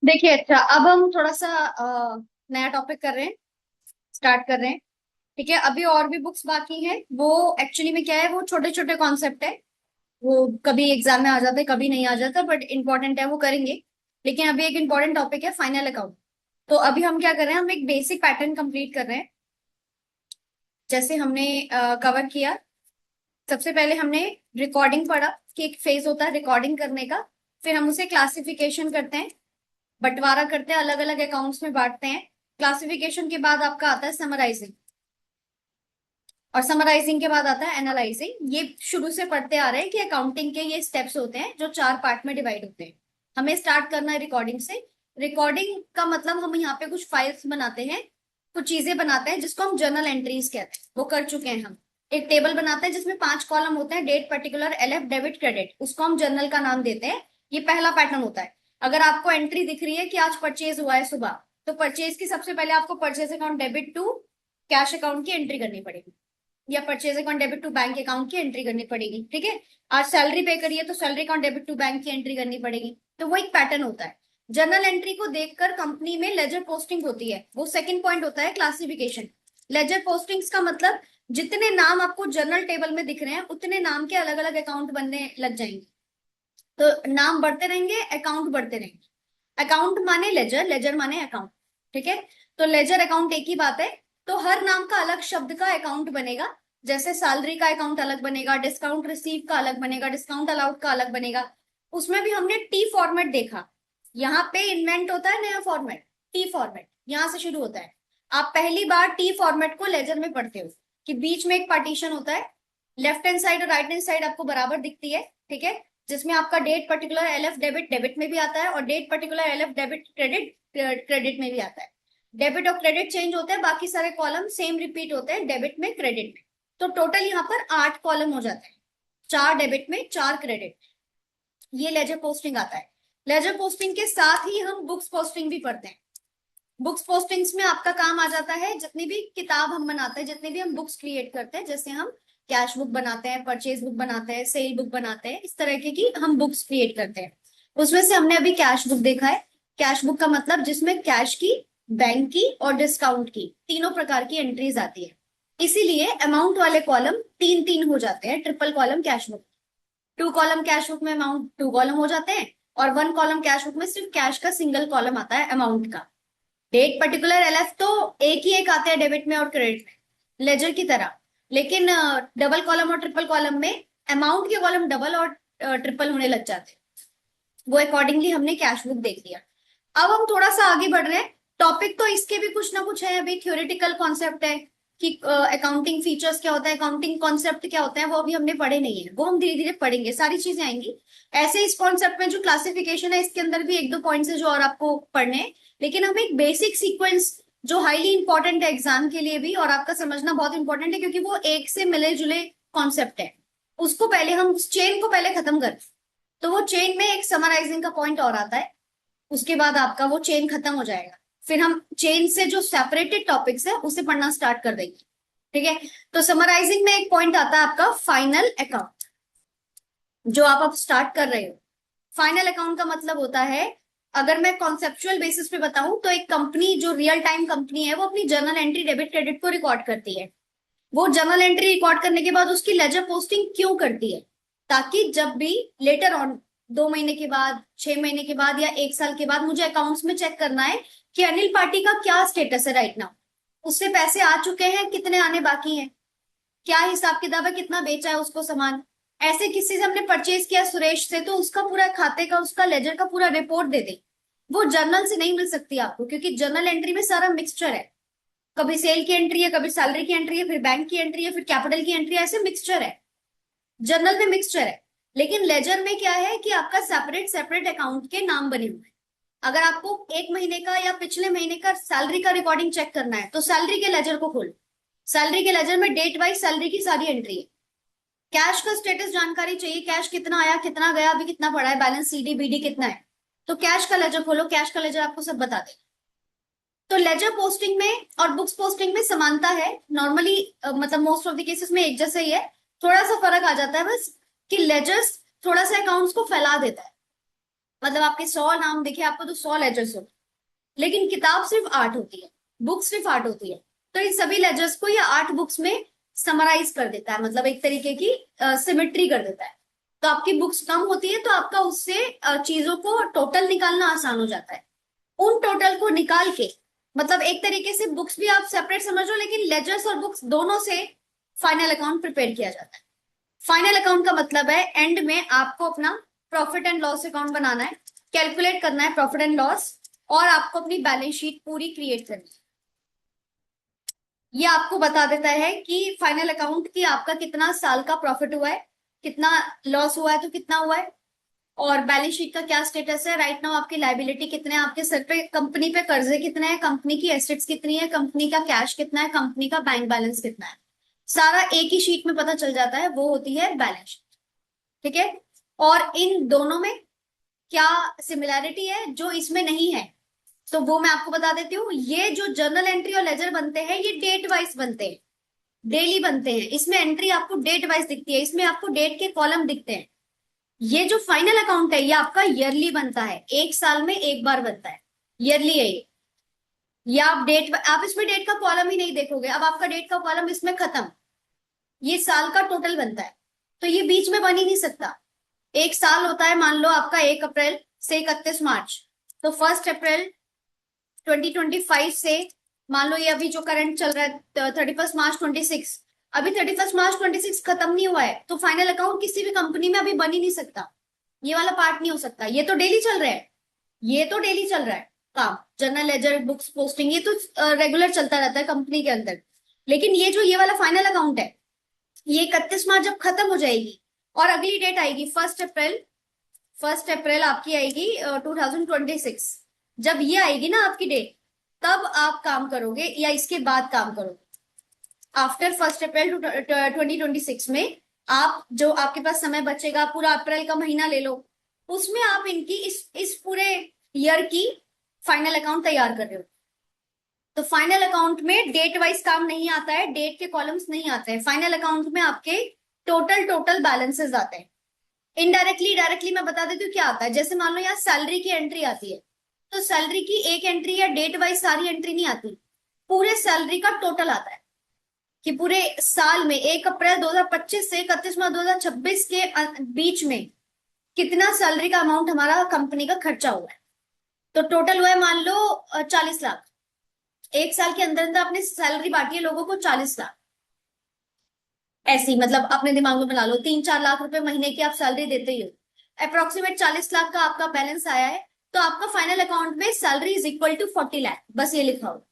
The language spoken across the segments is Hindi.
देखिए, अच्छा, अब हम थोड़ा सा नया टॉपिक कर रहे हैं, स्टार्ट कर रहे हैं। ठीक है, अभी और भी बुक्स बाकी हैं। वो एक्चुअली में क्या है, वो छोटे छोटे कॉन्सेप्ट है। वो कभी एग्जाम में आ जाते हैं, कभी नहीं आ जाता, बट इंपॉर्टेंट है, वो करेंगे। लेकिन अभी एक इंपॉर्टेंट टॉपिक है, फाइनल अकाउंट। तो अभी हम क्या कर रहे हैं, हम एक बेसिक पैटर्न कंप्लीट कर रहे हैं। जैसे हमने कवर किया, सबसे पहले हमने रिकॉर्डिंग पढ़ा कि एक फेज होता है रिकॉर्डिंग करने का। फिर हम उसे क्लासिफिकेशन करते हैं, बंटवारा करते हैं, अलग अलग अकाउंट्स में बांटते हैं। क्लासिफिकेशन के बाद आपका आता है समराइजिंग, और समराइजिंग के बाद आता है एनालाइजिंग। ये शुरू से पढ़ते आ रहे हैं कि अकाउंटिंग के ये स्टेप्स होते हैं जो चार पार्ट में डिवाइड होते हैं। हमें स्टार्ट करना है रिकॉर्डिंग से। रिकॉर्डिंग का मतलब हम यहाँ पे कुछ फाइल्स बनाते हैं, कुछ चीजें बनाते हैं जिसको हम जर्नल एंट्रीज कहते हैं। वो कर चुके हैं हम। एक टेबल बनाते हैं जिसमें 5 कॉलम होते हैं, date, particular, LF, debit, credit, उसको हम जर्नल का नाम देते हैं। ये पहला पैटर्न होता है। अगर आपको एंट्री दिख रही है कि आज परचेज हुआ है सुबह, तो परचेज की सबसे पहले आपको purchase account debit to cash account की एंट्री करनी पड़ेगी, या purchase account debit to bank account की एंट्री करनी पड़ेगी। ठीक है, आज सैलरी पे करिए तो salary account debit to bank की एंट्री करनी पड़ेगी। तो वो एक पैटर्न होता है। जर्नल एंट्री को देखकर कंपनी में लेजर पोस्टिंग होती है, वो सेकंड पॉइंट होता है क्लासिफिकेशन। लेजर पोस्टिंग्स का मतलब जितने नाम आपको जर्नल टेबल में दिख रहे हैं उतने नाम के अलग अलग अकाउंट बनने लग जाएंगे। तो नाम बढ़ते रहेंगे, अकाउंट बढ़ते रहेंगे। अकाउंट माने लेजर, लेजर माने अकाउंट। ठीक है, तो लेजर अकाउंट एक ही बात है। तो हर नाम का अलग शब्द का अकाउंट बनेगा। जैसे सैलरी का अकाउंट अलग बनेगा, डिस्काउंट रिसीव का अलग बनेगा, डिस्काउंट अलाउड का अलग बनेगा। उसमें भी हमने टी फॉर्मेट देखा। यहाँ पे इन्वेंट होता है नया फॉर्मेट, टी फॉर्मेट यहां से शुरू होता है। आप पहली बार टी फॉर्मेट को लेजर में पढ़ते हो कि बीच में एक पार्टीशन होता है, लेफ्ट हैंड साइड और राइट हैंड साइड आपको बराबर दिखती है। ठीक है, जिसमें आपका date, particular, LF, debit, debit में भी आता है, और date, particular, LF, debit, credit, credit में भी आता है। डेबिट और क्रेडिट चेंज होते हैं, बाकी सारे कॉलम सेम रिपीट होते हैं डेबिट में, क्रेडिट में। तो टोटल यहाँ पर 8 कॉलम हो जाते हैं, 4 डेबिट में, 4 क्रेडिट। ये लेजर पोस्टिंग आता है। लेजर पोस्टिंग के साथ ही हम बुक्स पोस्टिंग भी पढ़ते हैं। बुक्स पोस्टिंग्स में आपका काम आ जाता है, जितनी भी किताब हम बनाते हैं, जितनी भी हम बुक्स क्रिएट करते हैं, जैसे हम कैश बुक बनाते हैं, परचेज बुक बनाते हैं, सेल बुक बनाते हैं, इस तरह की हम बुक्स क्रिएट करते हैं। उसमें से हमने अभी कैश बुक देखा है। कैश बुक का मतलब जिसमें कैश की, बैंक की और डिस्काउंट की तीनों प्रकार की एंट्रीज आती है। इसीलिए अमाउंट वाले कॉलम तीन तीन हो जाते हैं, triple column cash book. 2 column cash book में अमाउंट 2 कॉलम हो जाते हैं, और 1 कॉलम कैश बुक में सिर्फ कैश का सिंगल कॉलम आता है अमाउंट का। डेट, पर्टिकुलर, एलएफ तो एक ही एक आते हैं डेबिट में और क्रेडिट में, लेजर की तरह। लेकिन डबल कॉलम और ट्रिपल कॉलम में अमाउंट के कॉलम डबल और ट्रिपल होने लग जाते हैं। वो अकॉर्डिंगली हमने कैश बुक देख लिया। अब हम थोड़ा सा आगे बढ़ रहे हैं। टॉपिक तो इसके भी कुछ ना कुछ है, अभी थ्योरेटिकल कॉन्सेप्ट है कि अकाउंटिंग फीचर्स क्या होता है, अकाउंटिंग कॉन्सेप्ट क्या होता है, वो अभी हमने पढ़े नहीं है, वो हम धीरे धीरे पढ़ेंगे, सारी चीजें आएंगी। ऐसे इस कॉन्सेप्ट में जो क्लासिफिकेशन है, इसके अंदर भी एक दो पॉइंट्स है जो और आपको पढ़ने हैं। लेकिन हम एक बेसिक सीक्वेंस जो हाईली इंपॉर्टेंट है एग्जाम के लिए भी, और आपका समझना बहुत इंपॉर्टेंट है क्योंकि वो एक से मिले जुले कॉन्सेप्ट है, उसको पहले हम चेन को पहले खत्म कर। तो वो चेन में एक समराइजिंग का पॉइंट और आता है, उसके बाद आपका वो चेन खत्म हो जाएगा। फिर हम चेन से जो सेपरेटेड टॉपिक्स है उसे पढ़ना स्टार्ट कर देंगे। ठीक है, तो समराइजिंग में एक पॉइंट आता है आपका फाइनल अकाउंट, जो आप अब स्टार्ट कर रहे हो। फाइनल अकाउंट का मतलब होता है, अगर मैं कॉन्सेप्चुअल बेसिस पे बताऊं तो एक कंपनी जो रियल टाइम कंपनी है वो अपनी जर्नल एंट्री, डेबिट, क्रेडिट को रिकॉर्ड करती है। वो जर्नल एंट्री रिकॉर्ड करने के बाद उसकी लेजर पोस्टिंग क्यों करती है? ताकि जब भी लेटर ऑन, 2 महीने के बाद, 6 महीने के बाद, या 1 साल के बाद मुझे अकाउंट्स में चेक करना है कि अनिल पार्टी का क्या स्टेटस है राइट नाउ, उससे पैसे आ चुके हैं, कितने आने बाकी हैं, क्या हिसाब किताब है, कितना बेचा है उसको सामान। ऐसे किसी से हमने परचेज किया सुरेश से, तो उसका पूरा खाते का, उसका लेजर का पूरा रिपोर्ट दे दे। वो जर्नल से नहीं मिल सकती आपको, क्योंकि जर्नल एंट्री में सारा मिक्सचर है। कभी सेल की एंट्री है, कभी सैलरी की एंट्री है, फिर बैंक की एंट्री है, फिर कैपिटल की एंट्री है, ऐसे मिक्सचर है। जर्नल में मिक्सचर है। लेकिन लेजर में क्या है कि आपका सेपरेट सेपरेट अकाउंट के नाम बने हुए हैं। अगर आपको 1 महीने का या पिछले महीने का सैलरी का रिकॉर्डिंग चेक करना है तो सैलरी के लेजर को खोलो। सैलरी के लेजर में डेट वाइज सैलरी की सारी एंट्री है। कैश का स्टेटस जानकारी चाहिए, कैश कितना आया, कितना गया, अभी कितना पड़ा है, बैलेंस, सीडी बीडी कितना है, तो कैश का लेजर खोलो, कैश का लेजर आपको सब बता देगा। तो लेजर पोस्टिंग में और बुक्स पोस्टिंग में समानता है नॉर्मली, मतलब मोस्ट ऑफ द केसेस में एक जैसा ही है। थोड़ा सा फर्क आ जाता है बस कि लेजर्स थोड़ा सा अकाउंट्स को फैला देता है, मतलब आपके 100 नाम दिखे आपको तो 100 लेजर्स होते, लेकिन किताब सिर्फ 8 होती है, बुक सिर्फ 8 होती है। तो इन सभी लेजर्स को ये 8 बुक्स में समराइज कर देता है, मतलब एक तरीके की सिमेट्री कर देता है। तो आपकी बुक्स कम होती है तो आपका उससे चीजों को टोटल निकालना आसान हो जाता है। उन टोटल को निकाल के, मतलब एक तरीके से बुक्स भी आप सेपरेट समझो, लेकिन लेजर्स और बुक्स दोनों से फाइनल अकाउंट प्रिपेयर किया जाता है। फाइनल अकाउंट का मतलब है एंड में आपको अपना प्रॉफिट एंड लॉस अकाउंट बनाना है, कैलकुलेट करना है प्रॉफिट एंड लॉस, और आपको अपनी बैलेंस शीट पूरी क्रिएट करनी है। ये आपको बता देता है कि फाइनल अकाउंट की आपका कितना साल का प्रॉफिट हुआ है, कितना लॉस हुआ है तो कितना हुआ है, और बैलेंस शीट का क्या स्टेटस है राइट नाउ, आपकी लाइबिलिटी कितने हैं आपके सर पे, कंपनी पे कर्जे कितने हैं, कंपनी की एसेट्स कितनी है, कंपनी का कैश कितना है, कंपनी का बैंक बैलेंस कितना है। सारा एक ही शीट में पता चल जाता है, वो होती है बैलेंस शीट। ठीक है। और इन दोनों में क्या सिमिलैरिटी है जो इसमें नहीं है, तो वो मैं आपको बता देती हूँ। ये जो जर्नल एंट्री और लेजर बनते हैं ये डेट वाइज बनते हैं, डेली बनते हैं। इसमें एंट्री आपको डेट वाइज दिखती है, इसमें आपको डेट के कॉलम दिखते हैं। ये जो फाइनल अकाउंट है ये आपका ईयरली बनता है, एक साल में एक बार बनता है, ईयरली है ये। आप डेट, आप इसमें डेट का कॉलम ही नहीं देखोगे, अब आपका डेट का कॉलम इसमें खत्म, ये साल का टोटल बनता है। तो ये बीच में बन ही नहीं सकता। एक साल होता है मान लो आपका 1 अप्रैल से 31 मार्च, तो 1 अप्रैल 2025 से मान लो ये अभी जो करंट चल रहा है 31 मार्च 26, अभी 31 मार्च 26 खत्म नहीं हुआ है, तो फाइनल अकाउंट किसी भी कंपनी में अभी बन ही नहीं सकता। ये वाला पार्ट नहीं हो सकता, ये तो डेली चल रहा है, ये तो डेली चल रहा है काम, जर्नल लेजर बुक्स पोस्टिंग ये तो रेगुलर चलता रहता है कंपनी के अंदर। लेकिन ये जो ये वाला फाइनल अकाउंट है, ये 31 मार्च जब खत्म हो जाएगी और अगली डेट आएगी 1 अप्रैल, 1 अप्रैल आपकी आएगी 2026, जब ये आएगी ना आपकी डेट, तब आप काम करोगे या इसके बाद काम करोगे। आफ्टर 1 अप्रैल 2026 में आप जो आपके पास समय बचेगा, पूरा अप्रैल का महीना ले लो, उसमें आप इनकी इस पूरे ईयर की फाइनल अकाउंट तैयार कर रहे हो। तो फाइनल अकाउंट में डेट वाइज काम नहीं आता है, डेट के कॉलम्स नहीं आते हैं, फाइनल अकाउंट में आपके टोटल टोटल बैलेंसेस आते हैं। इनडायरेक्टली डायरेक्टली मैं बता देती हूँ क्या आता है। जैसे मान लो यहाँ सैलरी की एंट्री आती है, तो सैलरी की एक एंट्री या डेट वाइज सारी एंट्री नहीं आती, पूरे सैलरी का टोटल आता है कि पूरे साल में 1 अप्रैल 2025 से 31 मार्च 2026 के बीच में कितना सैलरी का अमाउंट हमारा कंपनी का खर्चा हुआ है। तो टोटल हुआ है मान लो 40 लाख, एक साल के अंदर अंदर आपने सैलरी बांटी है लोगों को 40 लाख। ऐसी मतलब अपने दिमाग में बना लो 3-4 लाख रुपए महीने की आप सैलरी देते ही हो, अप्रोक्सीमेट 40 लाख का आपका बैलेंस आया है, तो आपका फाइनल अकाउंट में salary is equal to 40 lakh, बस ये लिखा हो।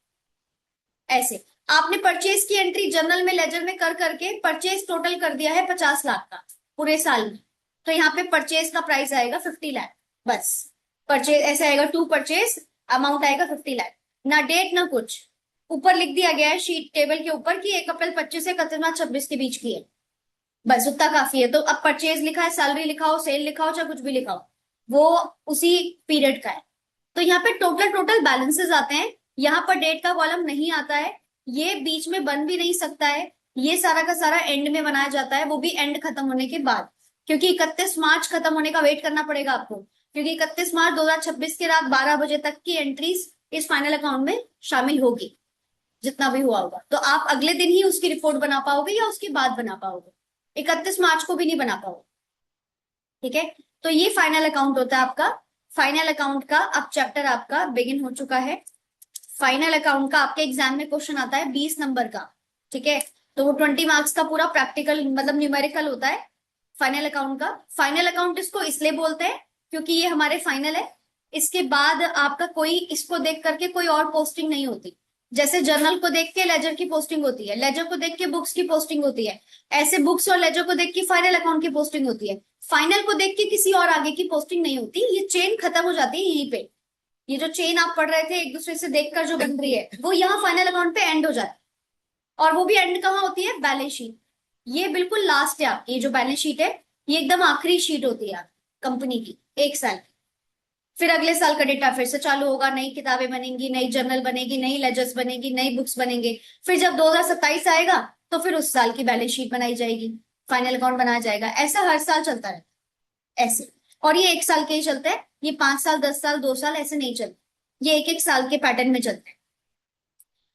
ऐसे आपने परचेज की एंट्री जर्नल में लेजर में कर करके परचेज टोटल कर दिया है 50 लाख का पूरे साल में, तो यहाँ पे परचेज का प्राइस आएगा 50 लाख, बस। परचेज ऐसे आएगा, टू परचेज अमाउंट आएगा 50 लाख, ना डेट ना कुछ, ऊपर लिख दिया गया है शीट टेबल के ऊपर कि 1 अप्रैल 25 से 31 मार्च 26 के बीच की है, बस उतना काफी है। तो अब परचेज लिखा है, सैलरी लिखा हो, सेल लिखा हो, चाहे कुछ भी लिखा हो, वो उसी पीरियड का है। तो यहाँ पे टोटल टोटल बैलेंसेस आते हैं, यहाँ पर डेट का कॉलम नहीं आता है, ये बीच में बन भी नहीं सकता है, ये सारा का सारा एंड में बनाया जाता है, वो भी एंड खत्म होने के बाद, क्योंकि 31 मार्च खत्म होने का वेट करना पड़ेगा आपको, क्योंकि 31 मार्च 2026 के रात 12 बजे तक की एंट्रीज इस फाइनल अकाउंट में शामिल होगी, जितना भी हुआ होगा। तो आप अगले दिन ही उसकी रिपोर्ट बना पाओगे या उसके बाद बना पाओगे, 31 मार्च को भी नहीं बना पाओगे। ठीक है। तो ये फाइनल अकाउंट होता है आपका। फाइनल अकाउंट का अब चैप्टर आपका बिगिन हो चुका है। फाइनल अकाउंट का आपके एग्जाम में क्वेश्चन आता है 20 नंबर का। ठीक है। तो वो 20 मार्क्स का पूरा प्रैक्टिकल मतलब न्यूमेरिकल होता है फाइनल अकाउंट का। फाइनल अकाउंट इसको इसलिए बोलते हैं क्योंकि ये हमारे फाइनल है, इसके बाद आपका कोई इसको देख करके कोई और पोस्टिंग नहीं होती। जैसे जर्नल को देख के लेजर की पोस्टिंग होती है, लेजर को देख के बुक्स की पोस्टिंग होती है, ऐसे बुक्स और लेजर को देख के फाइनल अकाउंट की पोस्टिंग होती है। फाइनल को देख के किसी और आगे की पोस्टिंग नहीं होती, ये चेन खत्म हो जाती है यहीं पे। ये जो चेन आप पढ़ रहे थे एक दूसरे से देखकर जो बन रही है, वो यहाँ फाइनल अकाउंट पे एंड हो जाती है। और वो भी एंड कहाँ होती है, बैलेंस शीट। ये बिल्कुल लास्ट है आपकी, ये जो बैलेंस शीट है ये एकदम आखिरी शीट होती है कंपनी की एक साल की। फिर अगले साल का डेटा फिर से चालू होगा, नई किताबें बनेंगी, नई जर्नल बनेगी, नई लेजर्स बनेगी, नई बुक्स बनेंगे। फिर जब 2027 आएगा तो फिर उस साल की बैलेंस शीट बनाई जाएगी, फाइनल अकाउंट बनाया जाएगा, ऐसा हर साल चलता है ऐसे। और ये 1 साल के ही चलते हैं, ये 5 साल 10 साल 2 साल ऐसे नहीं चलते, ये 1 1 साल के पैटर्न में चलते हैं।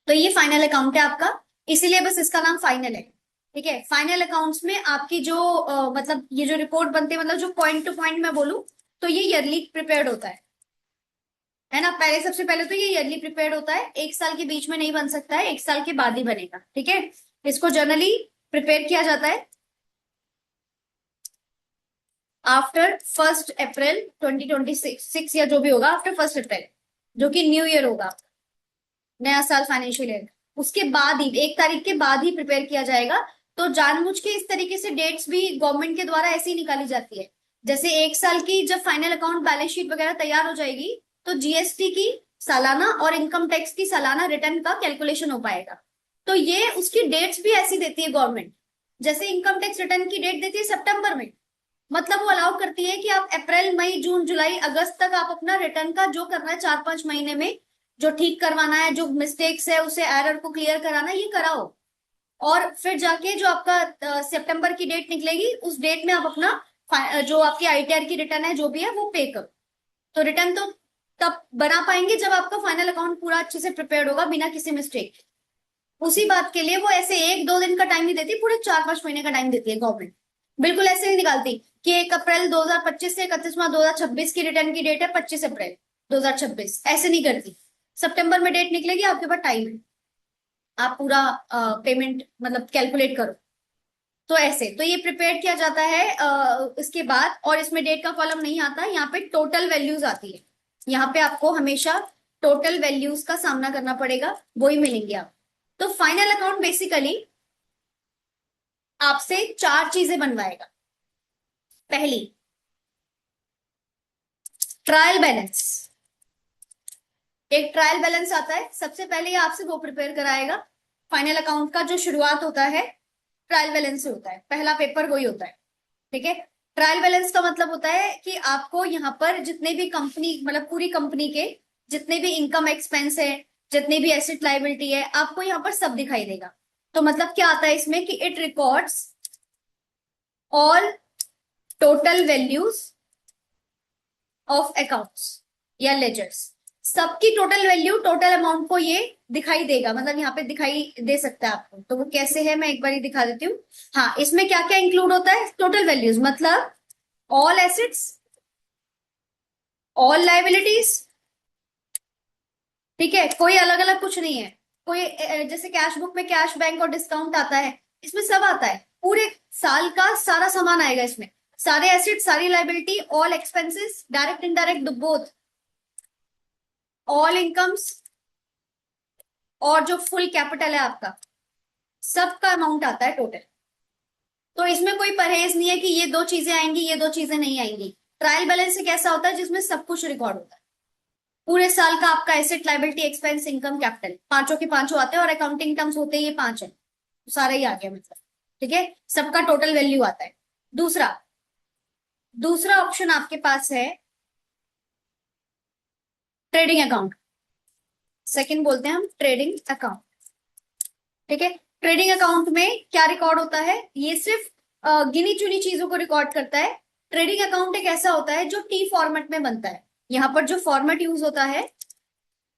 तो ये फाइनल अकाउंट है आपका, इसीलिए बस इसका नाम फाइनल है। ठीक है, फाइनल अकाउंट्स में आपकी जो मतलब ये जो रिपोर्ट बनते हैं, मतलब जो पॉइंट टू पॉइंट मैं बोलूं तो ये ईयरली प्रिपेयर्ड होता है ना। पहले सबसे पहले तो ये ईयरली प्रिपेयर्ड होता है, 1 साल के बीच में नहीं बन सकता है, 1 साल के बाद ही बनेगा। ठीक है, इसको जनरली प्रिपेयर किया जाता है आफ्टर 1 अप्रैल 2026 या जो भी होगा आफ्टर 1 अप्रैल, जो कि न्यू ईयर होगा, नया साल फाइनेंशियल ईयर, उसके बाद ही 1 तारीख के बाद ही प्रिपेयर किया जाएगा। तो जानबूझ के इस तरीके से डेट्स भी गवर्नमेंट के द्वारा ऐसी ही निकाली जाती है। जैसे 1 साल की जब फाइनल अकाउंट बैलेंस शीट वगैरह तैयार हो जाएगी, तो जीएसटी की सालाना और इनकम टैक्स की सालाना रिटर्न का कैलकुलेशन हो पाएगा। तो ये उसकी डेट्स भी ऐसी देती है गवर्नमेंट। जैसे इनकम टैक्स रिटर्न की डेट देती है सितंबर में, मतलब वो अलाउ करती है कि आप अप्रैल मई जून जुलाई अगस्त तक आप अपना रिटर्न का जो करना है 4 5 महीने में, जो ठीक करवाना है, जो मिस्टेक्स है उसे एरर को क्लियर कराना है, ये कराओ। और फिर जाके जो आपका सितंबर की डेट निकलेगी, उस डेट में आप अपना जो आपकी आईटीआर की रिटर्न है जो भी है वो पे करो। तो रिटर्न तो तब बना पाएंगे जब आपका फाइनल अकाउंट पूरा अच्छे से प्रिपेयर्ड होगा बिना किसी मिस्टेक। उसी बात के लिए वो ऐसे 1 2 दिन का टाइम नहीं देती, पूरे 4 5 महीने का टाइम देती है गवर्नमेंट। बिल्कुल ऐसे नहीं निकालती कि 1 अप्रैल 2025 से 31 मार्च 2026 की रिटर्न की डेट है 25 अप्रैल 2026, ऐसे नहीं करती। सितंबर में डेट निकलेगी, आपके पास टाइम है, आप पूरा पेमेंट मतलब कैलकुलेट करो। तो ऐसे तो ये प्रिपेयर किया जाता है इसके बाद। और इसमें डेट का कॉलम नहीं आता, यहाँ पे टोटल वैल्यूज आती है। यहाँ पे आपको हमेशा टोटल वैल्यूज का सामना करना पड़ेगा, वही मिलेंगे आप। तो फाइनल अकाउंट बेसिकली आपसे 4 चीजें बनवाएगा। पहली, ट्रायल बैलेंस। एक ट्रायल बैलेंस आता है, सबसे पहले ये आपसे वो प्रिपेयर कराएगा। फाइनल अकाउंट का जो शुरुआत होता है ट्रायल बैलेंस से होता है, पहला पेपर वही होता है। ठीक है, ट्रायल बैलेंस का मतलब होता है कि आपको यहाँ पर जितने भी कंपनी मतलब पूरी कंपनी के जितने भी इनकम एक्सपेंस है, जितनी भी एसेट लाइबिलिटी है, आपको यहाँ पर सब दिखाई देगा। तो मतलब क्या आता है इसमें कि it records all total values of accounts या लेजर्स। सबकी टोटल वैल्यू टोटल अमाउंट को ये दिखाई देगा, मतलब यहाँ पे दिखाई दे सकता है आपको। तो वो कैसे है मैं एक बार ही दिखा देती हूँ। हाँ, इसमें क्या क्या इंक्लूड होता है, टोटल वैल्यूज मतलब ऑल एसेट्स, ऑल लाइबिलिटीज। ठीक है, कोई अलग अलग कुछ नहीं है। कोई जैसे कैश बुक में कैश बैंक और डिस्काउंट आता है, इसमें सब आता है, पूरे साल का सारा सामान आएगा इसमें। सारे एसेट, सारी liability, all expenses, direct indirect both, all incomes, और जो फुल कैपिटल है आपका, सबका अमाउंट आता है टोटल। तो इसमें कोई परहेज नहीं है कि ये 2 चीजें आएंगी ये 2 चीजें नहीं आएंगी। ट्रायल बैलेंस एक ऐसा होता है जिसमें सब कुछ रिकॉर्ड होता है, पूरे साल का आपका asset liability expense income capital, पांचों के पांचों आते हैं, और अकाउंटिंग टर्म्स होते हैं ये 5 है, तो सारा ही आ गया मतलब। ठीक है, सबका टोटल वैल्यू आता है। दूसरा दूसरा ऑप्शन आपके पास है ट्रेडिंग अकाउंट। सेकंड बोलते हैं हम ट्रेडिंग अकाउंट। ठीक है, ट्रेडिंग अकाउंट में क्या रिकॉर्ड होता है, ये सिर्फ गिनी चुनी चीजों को रिकॉर्ड करता है। ट्रेडिंग अकाउंट एक ऐसा होता है जो टी फॉर्मेट में बनता है। यहाँ पर जो फॉर्मेट यूज होता है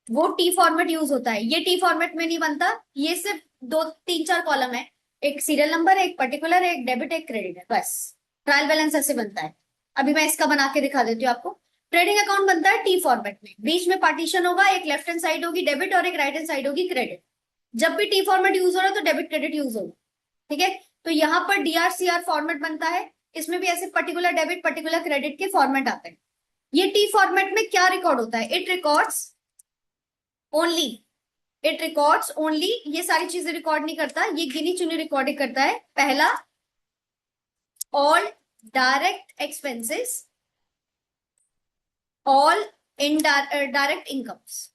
वो टी फॉर्मेट यूज होता है। ये टी फॉर्मेट में नहीं बनता, ये सिर्फ 2 3 4 कॉलम है, एक सीरियल नंबर है, एक पर्टिकुलर है, एक डेबिट एक क्रेडिट है, बस। ट्रायल बैलेंस ऐसे बनता है। अभी मैं इसका बना के दिखा देती हूँ आपको। ट्रेडिंग अकाउंट बनता है टी फॉर्मेट में, बीच में पार्टीशन होगा, एक लेफ्ट हैंड साइड होगी डेबिट और एक राइट हैंड साइड होगी क्रेडिट। जब भी टी फॉर्मेट यूज हो रहा है तो डेबिट क्रेडिट यूज होगा। ठीक है, तो यहाँ पर डीआरसीआर फॉर्मेट बनता है, इसमें भी ऐसे पर्टिकुलर डेबिट पर्टिकुलर क्रेडिट के फॉर्मेट आते हैं। ये टी फॉर्मेट में क्या रिकॉर्ड होता है, it records only, it records only, ये सारी चीजें रिकॉर्ड नहीं करता, ये गिनी चुनी रिकॉर्डिंग करता है। पहला, all direct expenses, all in direct incomes.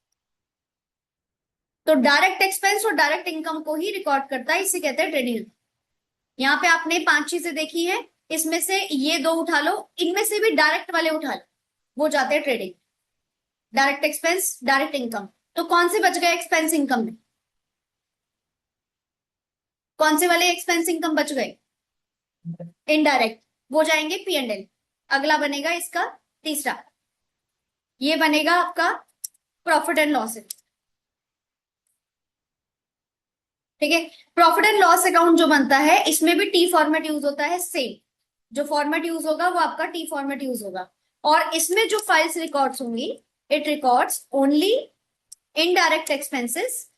तो डायरेक्ट एक्सपेंस और डायरेक्ट इनकम को ही रिकॉर्ड करता है, इसे कहते हैं ट्रेडिंग। यहाँ पे आपने 5 चीजें देखी है, इसमें से ये 2 उठा लो, इनमें से भी डायरेक्ट वाले उठा लो, वो जाते हैं trading. Direct expense direct income, तो कौन से बच गए एक्सपेंस इनकम में, कौन से वाले एक्सपेंस इनकम बच गए, इनडायरेक्ट, वो जाएंगे पी एंड एल। अगला बनेगा इसका तीसरा, ये बनेगा आपका प्रॉफिट एंड लॉस। ठीक है, प्रॉफिट एंड लॉस अकाउंट जो बनता है इसमें भी टी फॉर्मेट यूज होता है, सेम जो फॉर्मेट यूज होगा वो आपका टी फॉर्मेट यूज होगा। और इसमें जो फाइल्स रिकॉर्ड्स होंगी, it records only indirect expenses.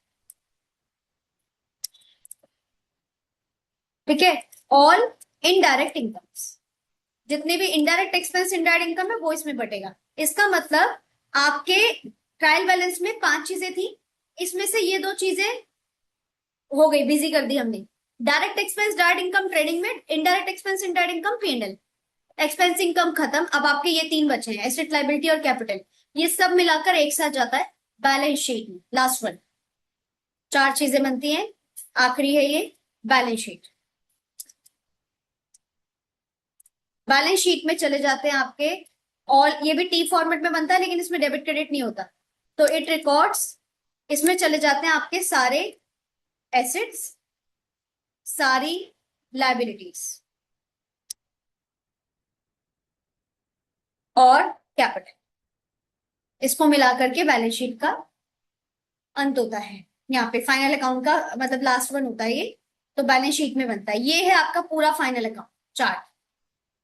ठीक है, ऑल इनडायरेक्ट इनकम्स, जितने भी इनडायरेक्ट एक्सपेंस इनडायरेक्ट इनकम है वो इसमें बटेगा। इसका मतलब आपके ट्रायल बैलेंस में 5 चीजें थी, इसमें से ये 2 चीजें हो गई, बिजी कर दी हमने। Direct expense direct income trading में, indirect expense indirect income PNL. Expense income खत्म, अब आपके ये 3 बचे हैं, एसेट लाइबिलिटी और कैपिटल। ये सब मिलाकर एक साथ जाता है बैलेंस शीट में, लास्ट वन। 4 चीजें बनती हैं, आखिरी है ये बैलेंस शीट। बैलेंस शीट में चले जाते हैं आपके, और ये भी टी फॉर्मेट में बनता है लेकिन इसमें डेबिट क्रेडिट नहीं होता। तो इट रिकॉर्ड्स, इसमें चले जाते हैं आपके सारे एसेट्स, सारी लाइबिलिटीज और कैपिटल, इसको मिलाकर के बैलेंस शीट का अंत होता है। यहाँ पे फाइनल अकाउंट का मतलब लास्ट वन होता है ये, तो बैलेंस शीट में बनता है। ये है आपका पूरा फाइनल अकाउंट चार्ट।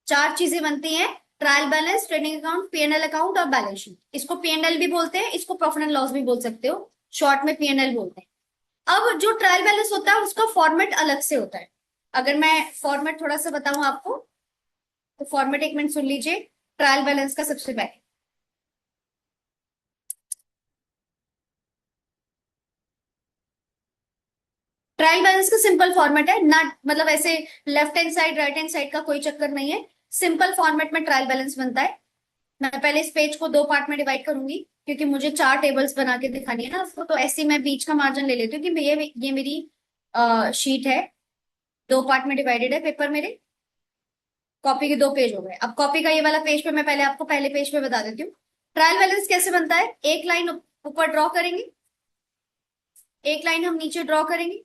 4 चीजें बनती हैं, trial balance, trading account, PNL account और बैलेंस शीट। इसको पीएनएल भी बोलते हैं, इसको प्रॉफिट एंड लॉस भी बोल सकते हो, शॉर्ट में पीएनएल बोलते हैं। अब जो ट्रायल बैलेंस होता है उसका फॉर्मेट अलग से होता है। अगर मैं फॉर्मेट थोड़ा सा बताऊं आपको, तो फॉर्मेट एक मिनट सुन लीजिए ट्रायल बैलेंस का। सबसे पहले ट्रायल बैलेंस का सिंपल फॉर्मेट है ना, मतलब ऐसे left hand side right hand side का कोई चक्कर नहीं है, सिंपल फॉर्मेट में ट्रायल बैलेंस बनता है। मैं पहले इस पेज को 2 पार्ट में डिवाइड करूंगी, क्योंकि मुझे 4 टेबल्स बना के दिखानी है ना आपको, तो ऐसे मैं बीच का मार्जिन ले लेती हूँ कि ये मेरी शीट है, 2 पार्ट में डिवाइडेड है पेपर मेरे। कॉपी के 2 पेज हो गए। अब कॉपी का ये वाला पेज पे मैं पहले आपको पहले पेज पे बता देती हूँ ट्रायल बैलेंस कैसे बनता है। एक लाइन ऊपर ड्रॉ करेंगे, एक लाइन हम नीचे ड्रॉ करेंगे।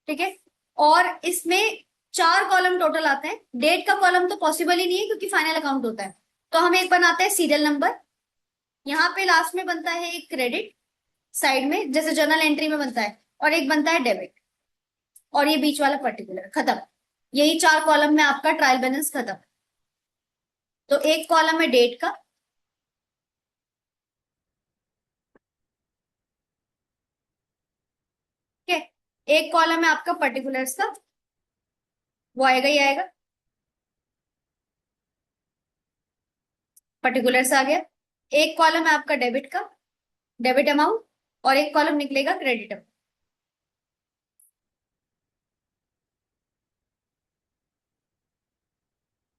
ठीक है, और इसमें 4 कॉलम टोटल आते हैं। डेट का कॉलम तो पॉसिबल ही नहीं है क्योंकि फाइनल अकाउंट होता है, तो हम एक बनाते हैं सीरियल नंबर। यहाँ पे लास्ट में बनता है एक क्रेडिट साइड में, जैसे जर्नल एंट्री में बनता है, और एक बनता है डेबिट, और ये बीच वाला पर्टिकुलर, खत्म। यही 4 कॉलम में आपका ट्रायल बैलेंस खत्म। तो एक कॉलम है डेट का, ठीक है, एक कॉलम है आपका पर्टिकुलर्स का, वो आएगा ही आएगा, पर्टिकुलर्स आ गया। एक कॉलम है आपका डेबिट का, डेबिट अमाउंट, और एक कॉलम निकलेगा क्रेडिट अमाउंट,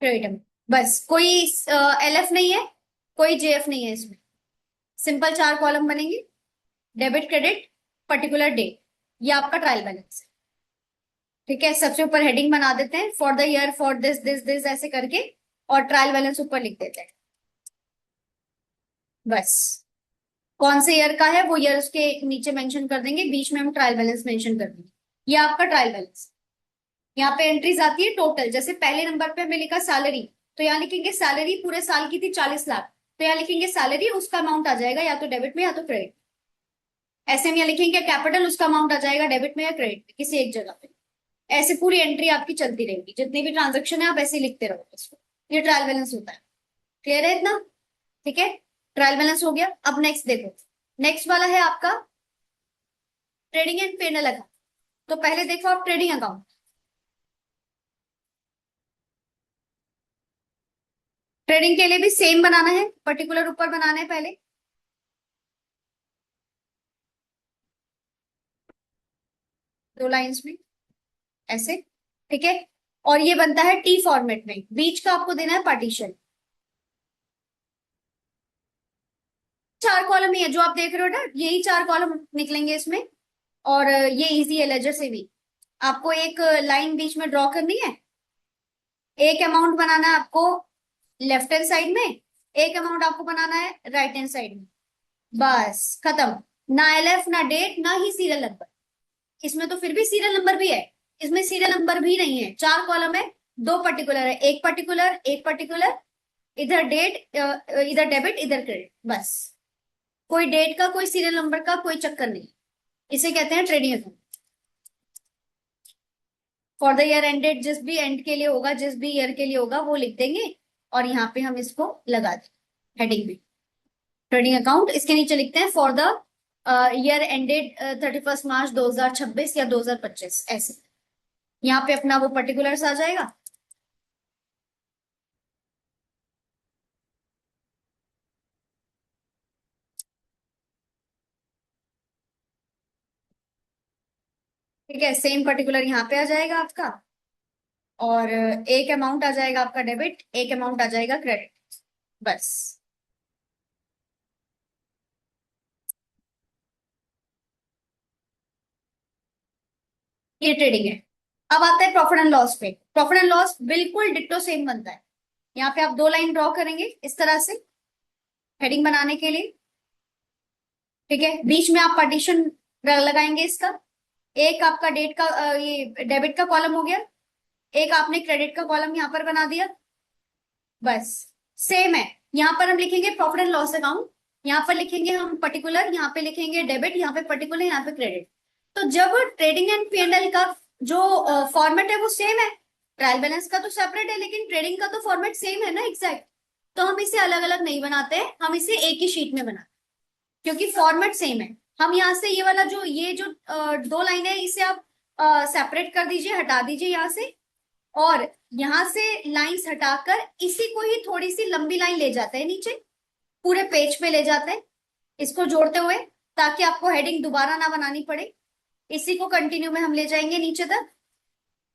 क्रेडिट अमाउंट। बस कोई एलएफ नहीं है, कोई जेएफ नहीं है इसमें, सिंपल 4 कॉलम बनेंगे, डेबिट क्रेडिट पर्टिकुलर डेट। ये आपका ट्रायल बैलेंस है। ठीक है, सबसे ऊपर हेडिंग बना देते हैं for the year, for this this this ऐसे करके, और ट्रायल बैलेंस ऊपर लिख देते हैं। बस कौन से ईयर का है वो ईयर उसके नीचे मेंशन कर देंगे, बीच में हम ट्रायल बैलेंस मेंशन कर देंगे। ये आपका ट्रायल बैलेंस। यहाँ पे एंट्रीज आती है टोटल, जैसे पहले नंबर पे हमें लिखा सैलरी, तो यहाँ लिखेंगे सैलरी पूरे साल की थी 40 लाख, तो यहाँ लिखेंगे सैलरी, उसका अमाउंट आ जाएगा या तो डेबिट में या तो क्रेडिट। ऐसे में यहाँ लिखेंगे कैपिटल, उसका अमाउंट आ जाएगा डेबिट में या क्रेडिट में, किसी एक जगह पे। ऐसे पूरी एंट्री आपकी चलती रहेगी, जितनी भी ट्रांजेक्शन है आप ऐसे ही लिखते रहो इसको। ये ट्रायल बैलेंस होता है। क्लियर है इतना? ठीक है, ट्रायल बैलेंस हो गया। अब नेक्स्ट देखो, नेक्स्ट वाला है आपका ट्रेडिंग एंड पेनल अकाउंट। तो पहले देखो आप ट्रेडिंग अकाउंट। ट्रेडिंग के लिए भी सेम बनाना है, पर्टिकुलर ऊपर बनाना है पहले, 2 लाइंस में ऐसे। ठीक है, और ये बनता है टी फॉर्मेट में, बीच का आपको देना है पार्टीशन। 4 कॉलम ही है जो आप देख रहे हो ना, यही 4 कॉलम निकलेंगे इसमें। और ये इजी है लेजर से भी। आपको एक लाइन बीच में ड्रॉ करनी है, एक अमाउंट बनाना है आपको लेफ्ट हैंड साइड में, एक अमाउंट आपको बनाना है राइट हैंड साइड में। बस खत्म। ना एलएफ ना डेट ना ही सीरियल नंबर। इसमें तो फिर भी सीरियल नंबर भी है, इसमें सीरियल नंबर भी नहीं है, 4 कॉलम है, दो पर्टिकुलर है, एक पर्टिकुलर एक पर्टिकुलर, इधर डेट, इधर डेबिट इधर क्रेडिट, बस। कोई डेट का, कोई सीरियल नंबर का कोई चक्कर नहीं। इसे कहते हैं trading account. For the year ended, जिस भी एंड के लिए होगा, जिस भी ईयर के लिए होगा वो लिख देंगे, और यहाँ पे हम इसको लगा दें हेडिंग भी, ट्रेडिंग अकाउंट। इसके नीचे लिखते हैं फॉर द ईयर एंडेड 31 मार्च 2026 या 2025, ऐसे। यहाँ पे अपना वो पर्टिकुलर्स आ जाएगा। ठीक है, सेम पर्टिकुलर यहाँ पे आ जाएगा आपका, और एक अमाउंट आ जाएगा आपका डेबिट, एक अमाउंट आ जाएगा क्रेडिट, बस। ये ट्रेडिंग है। अब आता है प्रॉफिट एंड लॉस पे। प्रॉफिट एंड लॉस बिल्कुल डिट्टो सेम बनता है। यहाँ पे आप दो लाइन ड्रॉ करेंगे इस तरह से हेडिंग बनाने के लिए। ठीक है, बीच में आप पार्टीशन लगाएंगे इसका। एक आपका डेट का ये डेबिट का कॉलम हो गया, एक आपने क्रेडिट का कॉलम यहाँ पर बना दिया, बस। सेम है। यहाँ पर हम लिखेंगे प्रॉफिट एंड लॉस अकाउंट, यहाँ पर लिखेंगे हम पर्टिकुलर, यहाँ पे लिखेंगे डेबिट, यहाँ पे पर्टिकुलर, यहाँ पे क्रेडिट। तो जब ट्रेडिंग एंड पीएनएल का जो फॉर्मेट है वो सेम है, ट्रायल बैलेंस का तो सेपरेट है, लेकिन ट्रेडिंग का तो फॉर्मेट सेम है ना, एग्जैक्ट। तो हम इसे अलग अलग नहीं बनाते, हम इसे एक ही शीट में बनाते, क्योंकि फॉर्मेट सेम है। हम यहाँ से ये वाला जो ये जो दो लाइन है, इसे आप सेपरेट कर दीजिए, हटा दीजिए यहाँ से, और यहां से लाइंस हटाकर इसी को ही थोड़ी सी लंबी लाइन ले जाते हैं नीचे, पूरे पेज पे ले जाते हैं इसको जोड़ते हुए, ताकि आपको हेडिंग दोबारा ना बनानी पड़े। इसी को कंटिन्यू में हम ले जाएंगे नीचे तक,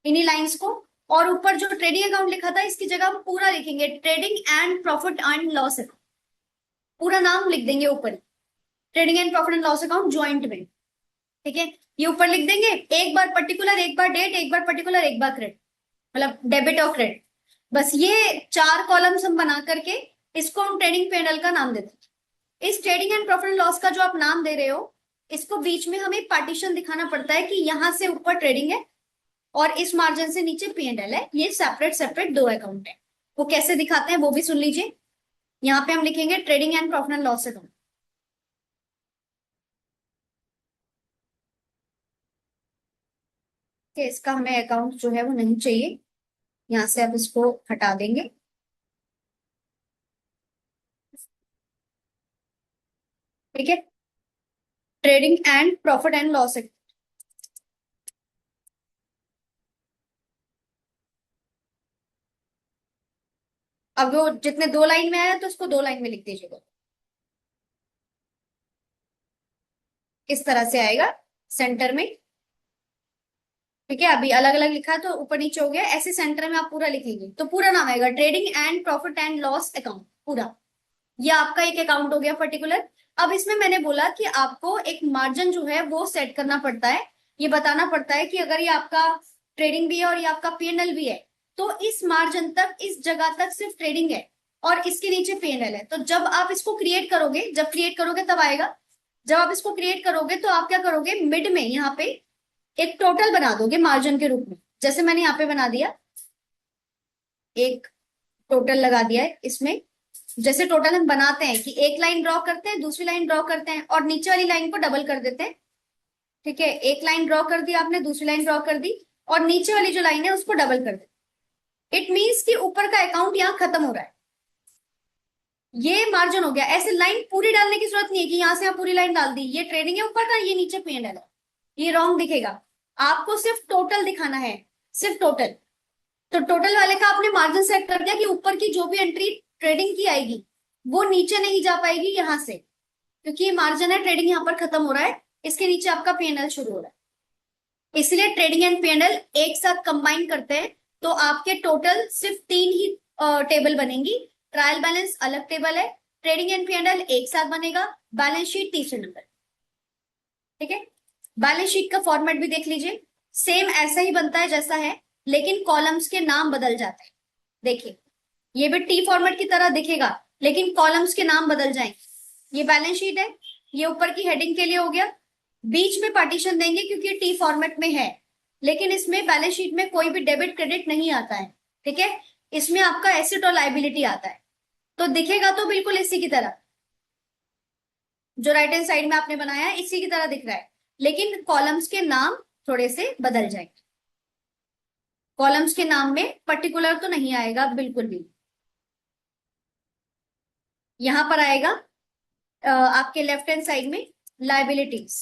इन्हीं लाइंस को। और ऊपर जो ट्रेडिंग अकाउंट लिखा था, इसकी जगह हम पूरा लिखेंगे trading and profit and loss account, पूरा नाम लिख देंगे ऊपर, trading and profit and loss account joint में। ठीक है, ये ऊपर लिख देंगे, एक बार पर्टिकुलर, एक बार डेट, एक बार पर्टिकुलर, एक बार क्रेडिट, मतलब डेबिट और क्रेडिट। बस ये चार कॉलम्स हम बना करके इसको हम ट्रेडिंग पैनल का नाम देते हैं। इस trading and profit and loss का जो आप नाम दे रहे हो, इसको बीच में हमें पार्टीशन दिखाना पड़ता है कि यहां से ऊपर ट्रेडिंग है और इस मार्जिन से नीचे पीएनएल है। ये सेपरेट सेपरेट दो अकाउंट है। वो कैसे दिखाते हैं वो भी सुन लीजिए। यहाँ पे हम लिखेंगे trading and profit and loss account. इसका हमें अकाउंट जो है वो नहीं चाहिए, यहाँ से आप इसको हटा देंगे। ठीक है, trading and profit and loss. अब वो जितने दो लाइन में आया तो उसको दो लाइन में लिख दीजिएगा, इस तरह से आएगा सेंटर में। ठीक है, अभी अलग अलग लिखा है तो ऊपर नीचे हो गया, ऐसे सेंटर में आप पूरा लिखेंगे तो पूरा नाम आएगा trading and profit and loss account पूरा। ये आपका एक अकाउंट हो गया पर्टिकुलर। अब इसमें मैंने बोला कि आपको एक मार्जिन जो है वो सेट करना पड़ता है। ये बताना पड़ता है कि अगर ये आपका ट्रेडिंग भी है और ये आपका पीएनएल भी है, तो इस मार्जिन तक, इस जगह तक सिर्फ ट्रेडिंग है और इसके नीचे पीएनएल है। तो जब आप इसको क्रिएट करोगे, जब क्रिएट करोगे तब आएगा। जब आप इसको क्रिएट करोगे तो आप क्या करोगे, मिड में यहाँ पे एक टोटल बना दोगे मार्जिन के रूप में, जैसे मैंने यहाँ पे बना दिया, एक टोटल लगा दिया है इसमें। जैसे टोटल हम बनाते हैं कि एक लाइन ड्रॉ करते हैं, दूसरी लाइन ड्रॉ करते हैं और नीचे वाली लाइन को डबल कर देते हैं। ठीक है, एक लाइन ड्रॉ कर दी आपने, दूसरी लाइन ड्रॉ कर दी और नीचे वाली जो लाइन है उसको डबल कर दे। इट मीन्स कि ऊपर का अकाउंट यहाँ खत्म हो रहा है, ये मार्जिन हो गया। ऐसे लाइन पूरी डालने की जरूरत नहीं है कि यहां से आप पूरी लाइन डाल दी, ये ट्रेडिंग है ऊपर का, ये नीचे पीएनएल है, ये रॉन्ग दिखेगा। आपको सिर्फ टोटल दिखाना है, सिर्फ टोटल। तो टोटल वाले का आपने मार्जिन सेट कर दिया कि ऊपर की जो भी एंट्री ट्रेडिंग की आएगी वो नीचे नहीं जा पाएगी यहां से, क्योंकि ये मार्जिन है, ट्रेडिंग यहाँ पर खत्म हो रहा है, इसके नीचे आपका पीएनएल शुरू हो रहा है। इसलिए ट्रेडिंग एंड पीएनएल एक साथ कंबाइन करते हैं तो आपके टोटल सिर्फ तीन ही टेबल बनेंगी। ट्रायल बैलेंस अलग टेबल है, ट्रेडिंग एंड पीएनएल एक साथ बनेगा, बैलेंस शीट तीसरे नंबर। ठीक है, बैलेंस शीट का फॉर्मेट भी देख लीजिए, सेम ऐसा ही बनता है जैसा है, लेकिन कॉलम्स के नाम बदल जाते हैं। देखिए, ये भी टी फॉर्मेट की तरह दिखेगा, लेकिन कॉलम्स के नाम बदल जाएंगे। ये बैलेंस शीट है, ये ऊपर की हेडिंग के लिए हो गया, बीच में पार्टीशन देंगे क्योंकि टी फॉर्मेट में है, लेकिन इसमें बैलेंस शीट में कोई भी डेबिट क्रेडिट नहीं आता है। ठीक है। इसमें आपका एसेट और लाइबिलिटी आता है, तो दिखेगा तो बिल्कुल इसी की तरह, जो राइट हैंड साइड में आपने बनाया है इसी की तरह दिख रहा है, लेकिन कॉलम्स के नाम थोड़े से बदल जाएंगे। कॉलम्स के नाम में पर्टिकुलर तो नहीं आएगा बिल्कुल भी। यहां पर आएगा आपके लेफ्ट हैंड साइड में लाइबिलिटीज,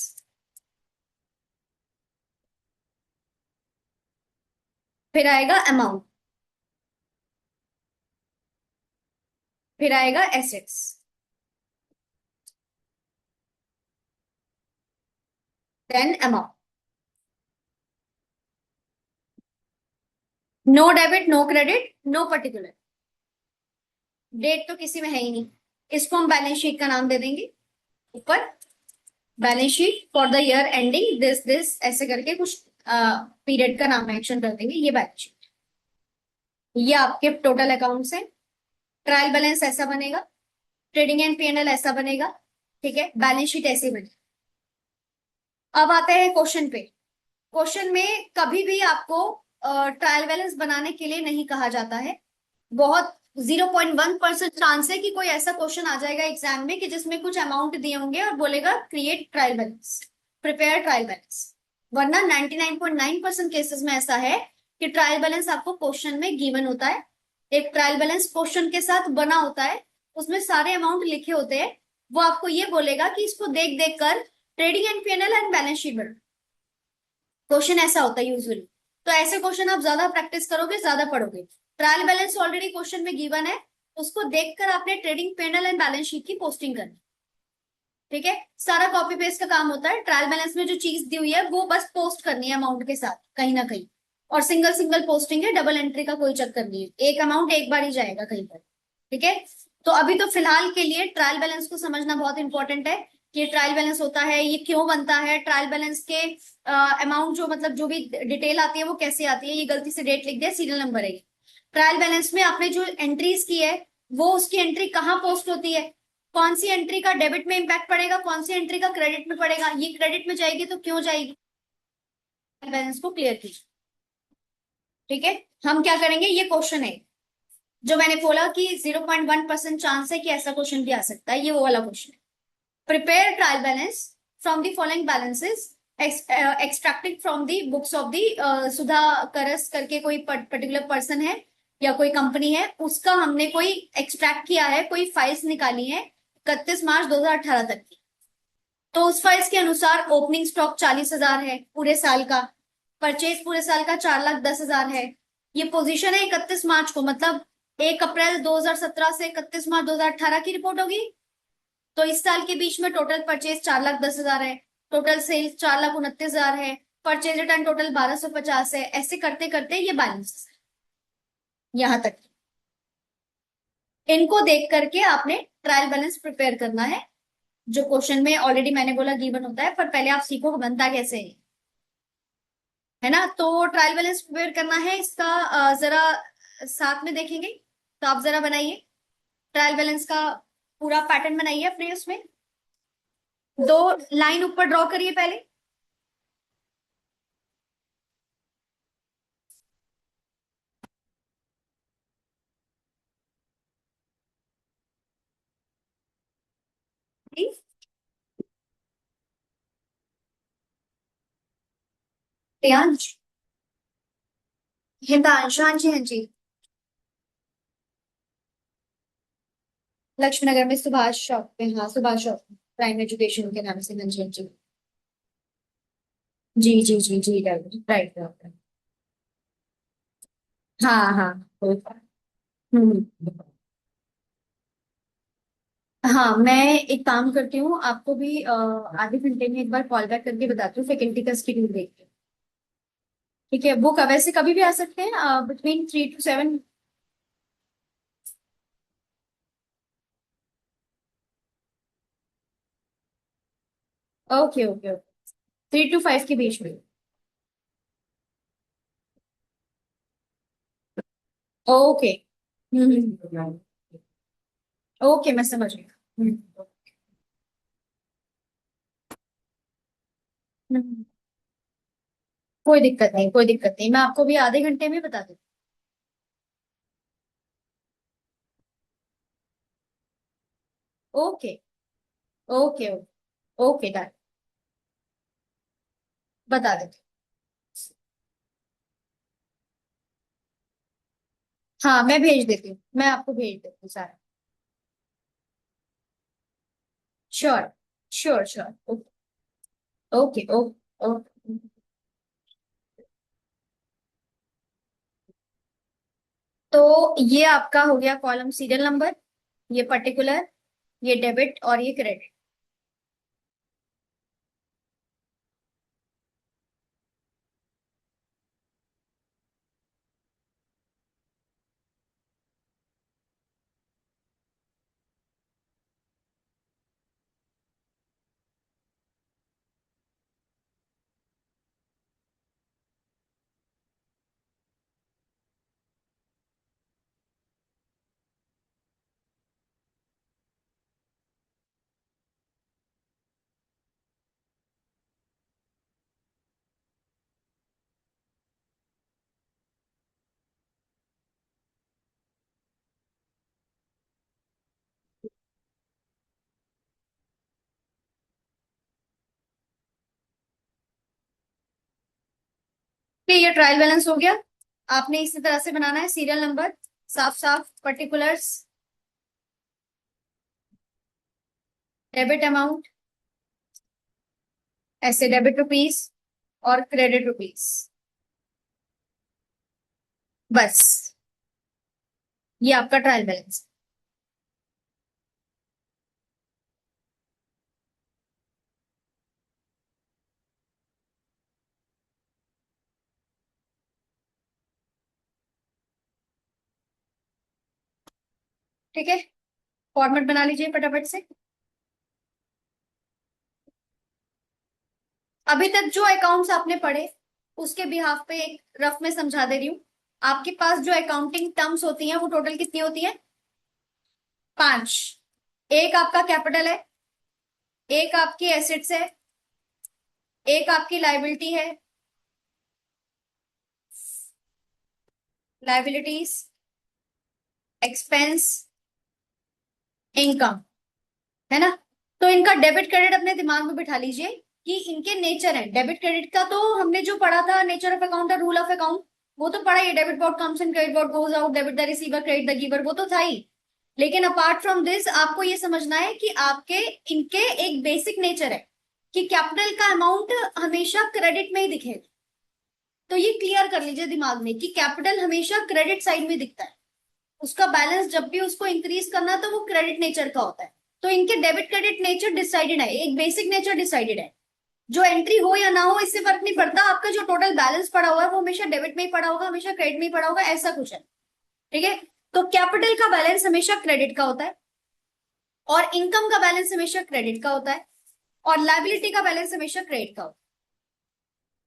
फिर आएगा अमाउंट, फिर आएगा assets, then amount. No debit, no credit, no particular. Date तो किसी में है ही नहीं, इसको हम बैलेंस शीट का नाम दे देंगे ऊपर। Balance sheet for the year ending this ऐसे करके कुछ पीरियड का नाम मेंशन कर देंगे, ये बैलेंस शीट। ये आपके टोटल अकाउंट्स है। ट्रायल बैलेंस ऐसा बनेगा, ट्रेडिंग एंड पीएनएल ऐसा बनेगा, ठीक है, बैलेंस शीट ऐसे बनेगी। अब आते हैं क्वेश्चन पे। क्वेश्चन में कभी भी आपको ट्रायल बैलेंस बनाने के लिए नहीं कहा जाता है। बहुत 0.1% चांस है कि कोई ऐसा क्वेश्चन आ जाएगा एग्जाम में कि जिसमें कुछ अमाउंट दिए होंगे और बोलेगा create trial balance, prepare trial balance. वरना 99.9% केसेस में ऐसा है कि ट्रायल बैलेंस आपको क्वेश्चन में गिवन होता है। एक ट्रायल बैलेंस क्वेश्चन के साथ बना होता है, उसमें सारे अमाउंट लिखे होते हैं। वो आपको ये बोलेगा कि इसको देख देख कर trading and PNL and balance sheet बना। क्वेश्चन ऐसा होता है यूजुअली। तो ऐसे क्वेश्चन आप ज्यादा प्रैक्टिस करोगे, ज्यादा पढ़ोगे। ट्रायल बैलेंस ऑलरेडी क्वेश्चन में गिवन है, उसको देखकर आपने trading panel and balance sheet की पोस्टिंग करनी। ठीक है, सारा कॉपी पेस्ट का काम होता है। ट्रायल बैलेंस में जो चीज दी हुई है वो बस पोस्ट करनी है अमाउंट के साथ कहीं ना कहीं। और सिंगल सिंगल पोस्टिंग है, डबल एंट्री का कोई चक्कर नहीं है, एक अमाउंट एक बार ही जाएगा कहीं पर। ठीक है। तो अभी तो फिलहाल के लिए ट्रायल बैलेंस को समझना बहुत इंपॉर्टेंट है कि ट्रायल बैलेंस होता है, ये क्यों बनता है, ट्रायल बैलेंस के अमाउंट जो मतलब जो भी डिटेल आती है वो कैसे आती है। ये गलती से डेट लिख दिया, सीरियल नंबर है। ट्रायल बैलेंस में आपने जो एंट्रीज की है वो उसकी एंट्री कहाँ पोस्ट होती है, कौन सी एंट्री का डेबिट में इंपैक्ट पड़ेगा, कौन सी एंट्री का क्रेडिट में पड़ेगा, ये क्रेडिट में जाएगी तो क्यों जाएगी, बैलेंस को क्लियर कीजिए। ठीक है। हम क्या करेंगे, ये क्वेश्चन है जो मैंने बोला कि 0.1% चांस है कि ऐसा क्वेश्चन भी आ सकता है, ये वो वाला क्वेश्चन है। Prepare trial balance from the following balances extracted from the books of the Sudha करस करके कोई पर्टिकुलर पर्सन है या कोई कंपनी है, उसका हमने कोई एक्सट्रैक्ट किया है, कोई फाइल्स निकाली है 31 मार्च 2018 तक की। तो उस फाइल्स के अनुसार ओपनिंग स्टॉक 40,000 है पूरे साल का, परचेज पूरे साल का 4,10,000 है। ये पोजीशन है 31 मार्च को, मतलब 1 अप्रैल 2017 से 31 मार्च 2018 की रिपोर्ट होगी। तो इस साल के बीच में टोटल परचेज 4,10,000 है, टोटल सेल्स 4,29,000 है, परचेज रिटर्न टोटल 1,250 है। ऐसे करते करते ये बैलेंस यहां तक। इनको देख करके आपने ट्रायल बैलेंस प्रिपेयर करना है, जो क्वेश्चन में ऑलरेडी मैंने बोला गिवन होता है, पर पहले आप सीखो बनता कैसे है ना। तो ट्रायल बैलेंस प्रिपेयर करना है इसका जरा साथ में देखेंगे। तो आप जरा बनाइए ट्रायल बैलेंस का पूरा पैटर्न बनाइए अपने उसमें। दो लाइन ऊपर ड्रॉ करिए पहले। प्लीज। प्रियांश, हिमांश, हाँ जी हाँ जी। लक्ष्मी नगर में सुभाष शॉप पे, हाँ सुभाष शॉप प्राइम एजुकेशन के नाम से, हाँ जी हाँ जी। जी जी जी जी, राइट राइट राइट। हाँ हाँ। हम्म। हाँ, मैं एक काम करती हूँ, आपको भी आधे घंटे में एक बार कॉल बैक करके बताती हूँ फैकल्टी का स्केड्यूल देख के। ठीक है, वो वैसे कभी भी आ सकते हैं between 3 to 7। Okay okay okay, 3 to 5 के बीच में। ओके। हम्म। ओके, मैं समझ गई। हम्म। कोई दिक्कत नहीं, कोई दिक्कत नहीं, मैं आपको भी आधे घंटे में बता दूँ। Okay okay okay. Okay done. बता देते। हाँ मैं भेज देती हूँ, मैं आपको भेज देती हूँ सारा। Sure sure sure. Okay okay okay okay. तो ये आपका हो गया कॉलम सीरियल नंबर, ये पर्टिकुलर, ये डेबिट और ये क्रेडिट। ठीक, ये ट्रायल बैलेंस हो गया। आपने इसी तरह से बनाना है, सीरियल नंबर, साफ साफ पर्टिकुलर्स, डेबिट अमाउंट, ऐसे डेबिट रुपीस और क्रेडिट रुपीस। बस ये आपका ट्रायल बैलेंस। ठीक है, फॉर्मेट बना लीजिए फटाफट से। अभी तक जो अकाउंट्स आपने पढ़े उसके बिहाफ पे एक रफ में समझा दे रही हूँ। आपके पास जो अकाउंटिंग टर्म्स होती हैं वो टोटल कितनी होती है? पांच। एक आपका कैपिटल है, एक आपकी एसेट्स है, एक आपकी लाइबिलिटी है, लाइबिलिटीज, एक्सपेंस, इनकम, है ना? तो इनका डेबिट क्रेडिट अपने दिमाग में बिठा लीजिए कि इनके नेचर है। डेबिट क्रेडिट का तो हमने जो पढ़ा था, नेचर ऑफ अकाउंट और रूल ऑफ अकाउंट, वो तो पढ़ा ही है। Debit board comes in, credit board goes out, debit the receiver, credit the giver, वो तो था ही। लेकिन अपार्ट फ्रॉम दिस आपको ये समझना है कि आपके इनके एक बेसिक नेचर है कि कैपिटल का अमाउंट हमेशा क्रेडिट में ही दिखेगा। तो ये क्लियर कर लीजिए दिमाग में कि कैपिटल हमेशा क्रेडिट साइड में दिखता है। उसका बैलेंस जब भी उसको इंक्रीज करना तो वो क्रेडिट नेचर का होता है। तो इनके डेबिट क्रेडिट नेचर डिसाइडेड है, एक बेसिक नेचर डिसाइडेड है। जो एंट्री हो या ना हो इससे फर्क नहीं पड़ता, आपका जो टोटल बैलेंस पड़ा हुआ है वो हमेशा डेबिट में ही पड़ा होगा, हमेशा क्रेडिट में ही पड़ा होगा, ऐसा कुछ है। ठीक है, तो कैपिटल का बैलेंस हमेशा क्रेडिट का होता है, और इनकम का बैलेंस हमेशा क्रेडिट का होता है, और लाइबिलिटी का बैलेंस हमेशा क्रेडिट का होता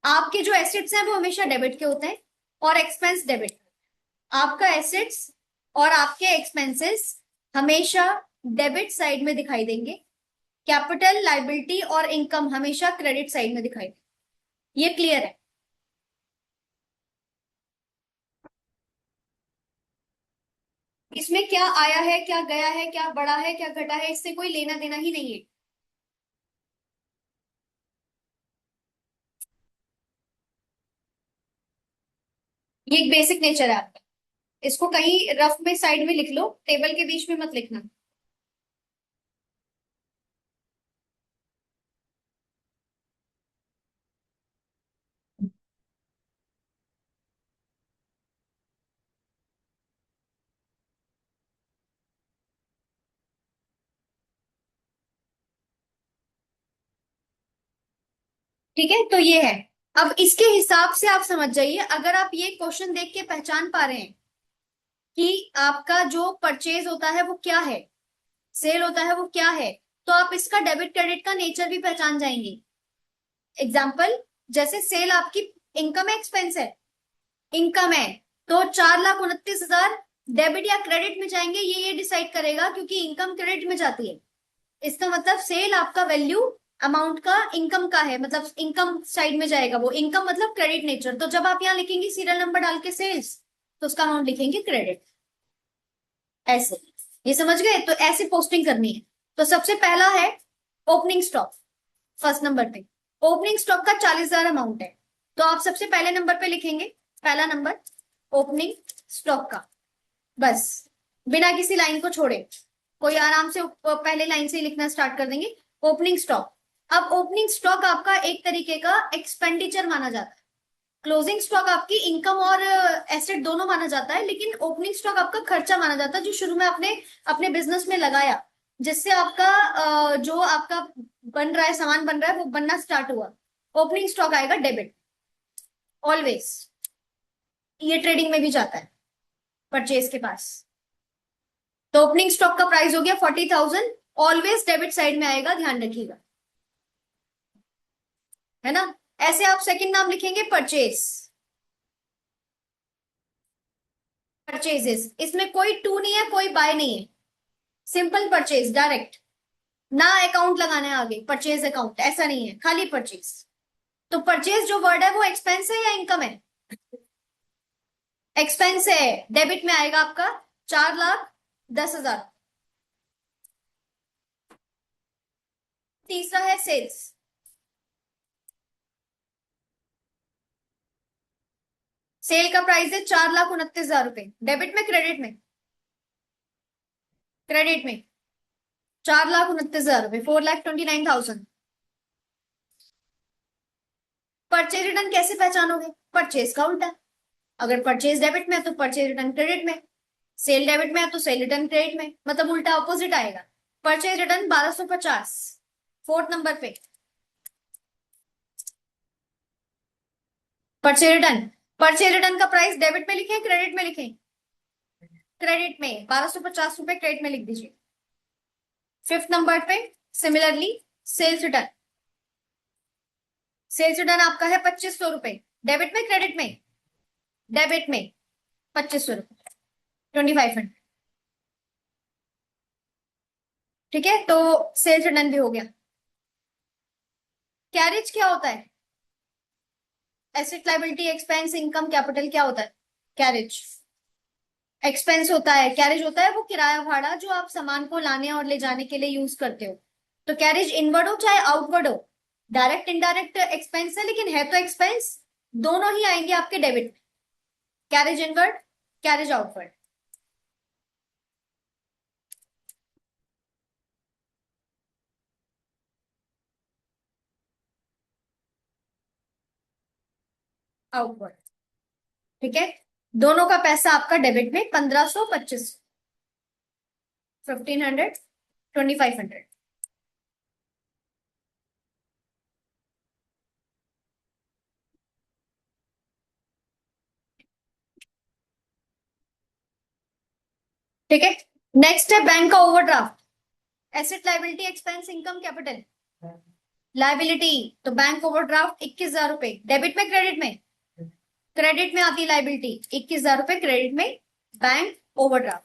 है। आपके जो एसेट्स हैं वो हमेशा डेबिट के होते हैं, और एक्सपेंस डेबिट। आपका एसेट्स और आपके एक्सपेंसेस हमेशा डेबिट साइड में दिखाई देंगे, कैपिटल, लाइबिलिटी और इनकम हमेशा क्रेडिट साइड में दिखाई देंगे। ये क्लियर है? इसमें क्या आया है, क्या गया है, क्या बढ़ा है, क्या घटा है, इससे कोई लेना देना ही नहीं है। ये एक बेसिक नेचर है आपका। इसको कहीं रफ में साइड में लिख लो, टेबल के बीच में मत लिखना। ठीक है, तो ये है। अब इसके हिसाब से आप समझ जाइए, अगर आप ये क्वेश्चन देख के पहचान पा रहे हैं कि आपका जो परचेज होता है वो क्या है, सेल होता है वो क्या है, तो आप इसका डेबिट क्रेडिट का नेचर भी पहचान जाएंगे। एग्जाम्पल, जैसे सेल आपकी इनकम है, एक्सपेंस है? इनकम है, तो 4,29,000 डेबिट या क्रेडिट में जाएंगे, ये डिसाइड करेगा, क्योंकि इनकम क्रेडिट में जाती है। इसका मतलब सेल आपका वैल्यू अमाउंट का इनकम का है, मतलब इनकम साइड में जाएगा वो। इनकम मतलब क्रेडिट नेचर। तो जब आप यहाँ लिखेंगे सीरियल नंबर डाल के सेल्स, तो उसका अमाउंट लिखेंगे क्रेडिट। ऐसे, ये समझ गए? तो ऐसे पोस्टिंग करनी है। तो सबसे पहला है ओपनिंग स्टॉक। फर्स्ट नंबर पे ओपनिंग स्टॉक का 40,000 अमाउंट है, तो आप सबसे पहले नंबर पे लिखेंगे पहला नंबर ओपनिंग स्टॉक का, बस बिना किसी लाइन को छोड़े। कोई आराम से पहले लाइन से ही लिखना स्टार्ट कर देंगे ओपनिंग स्टॉक। अब ओपनिंग स्टॉक आपका एक तरीके का एक्सपेंडिचर माना जाता है। क्लोजिंग स्टॉक आपकी इनकम और एसेट दोनों माना जाता है, लेकिन ओपनिंग स्टॉक आपका खर्चा माना जाता है जो शुरू में आपने अपने बिजनेस में लगाया, जिससे आपका जो आपका बन रहा है, सामान बन रहा है, वो बनना स्टार्ट हुआ। ओपनिंग स्टॉक आएगा डेबिट ऑलवेज। ये ट्रेडिंग में भी जाता है परचेज के पास। तो ओपनिंग स्टॉक का प्राइस हो गया 40,000, ऑलवेज डेबिट साइड में आएगा, ध्यान रखिएगा, है ना। ऐसे आप सेकंड नाम लिखेंगे परचेज, परचेजेस, इसमें कोई टू नहीं है, कोई बाय नहीं है, सिंपल परचेज डायरेक्ट, ना अकाउंट लगाना है आगे, परचेज अकाउंट ऐसा नहीं है, खाली परचेज। तो परचेज जो वर्ड है वो एक्सपेंस है या इनकम है? एक्सपेंस है, डेबिट में आएगा आपका 4,10,000। तीसरा है सेल्स। सेल का प्राइस है 4,29,000 रुपए, डेबिट में क्रेडिट में? क्रेडिट में 4,29,000 रुपए, 4,29,000। परचेज रिटर्न कैसे पहचानोगे? परचेज का उल्टा, अगर परचेज डेबिट में है तो परचेज रिटर्न क्रेडिट में, सेल डेबिट में है तो सेल रिटर्न क्रेडिट में, मतलब उल्टा ऑपोजिट आएगा। परचेज रिटर्न 1,250 फोर्थ नंबर पे। परचेज रिटर्न, परचेज रिटर्न का प्राइस डेबिट में लिखें क्रेडिट में लिखें? क्रेडिट में, 1,250 रुपए क्रेडिट में लिख दीजिए। फिफ्थ नंबर पे similarly sales return, sales return आपका है 2,500 रुपए, डेबिट में क्रेडिट में? डेबिट में 2,500 रुपए, 2,500। ठीक है, तो सेल्स रिटर्न भी हो गया। कैरेज क्या होता है? Asset liability expense income capital क्या होता है? कैरेज एक्सपेंस होता है, कैरेज होता है वो किराया भाड़ा जो आप सामान को लाने और ले जाने के लिए यूज करते हो। तो कैरेज इनवर्ड हो चाहे आउटवर्ड हो, डायरेक्ट इनडायरेक्ट एक्सपेंस है लेकिन है तो एक्सपेंस, दोनों ही आएंगे आपके डेबिट में, carriage inward, carriage outward. Outward, ठीक है। दोनों का पैसा आपका डेबिट में 1,500, 2,500, 1,500, 2,500। ठीक है, नेक्स्ट है बैंक का overdraft. Asset liability expense income capital, liability, तो बैंक ओवरड्राफ्ट 21,000 रुपए, डेबिट में क्रेडिट में? क्रेडिट में आती है लाइबिलिटी, 21,000 रुपए क्रेडिट में, बैंक ओवरड्राफ्ट।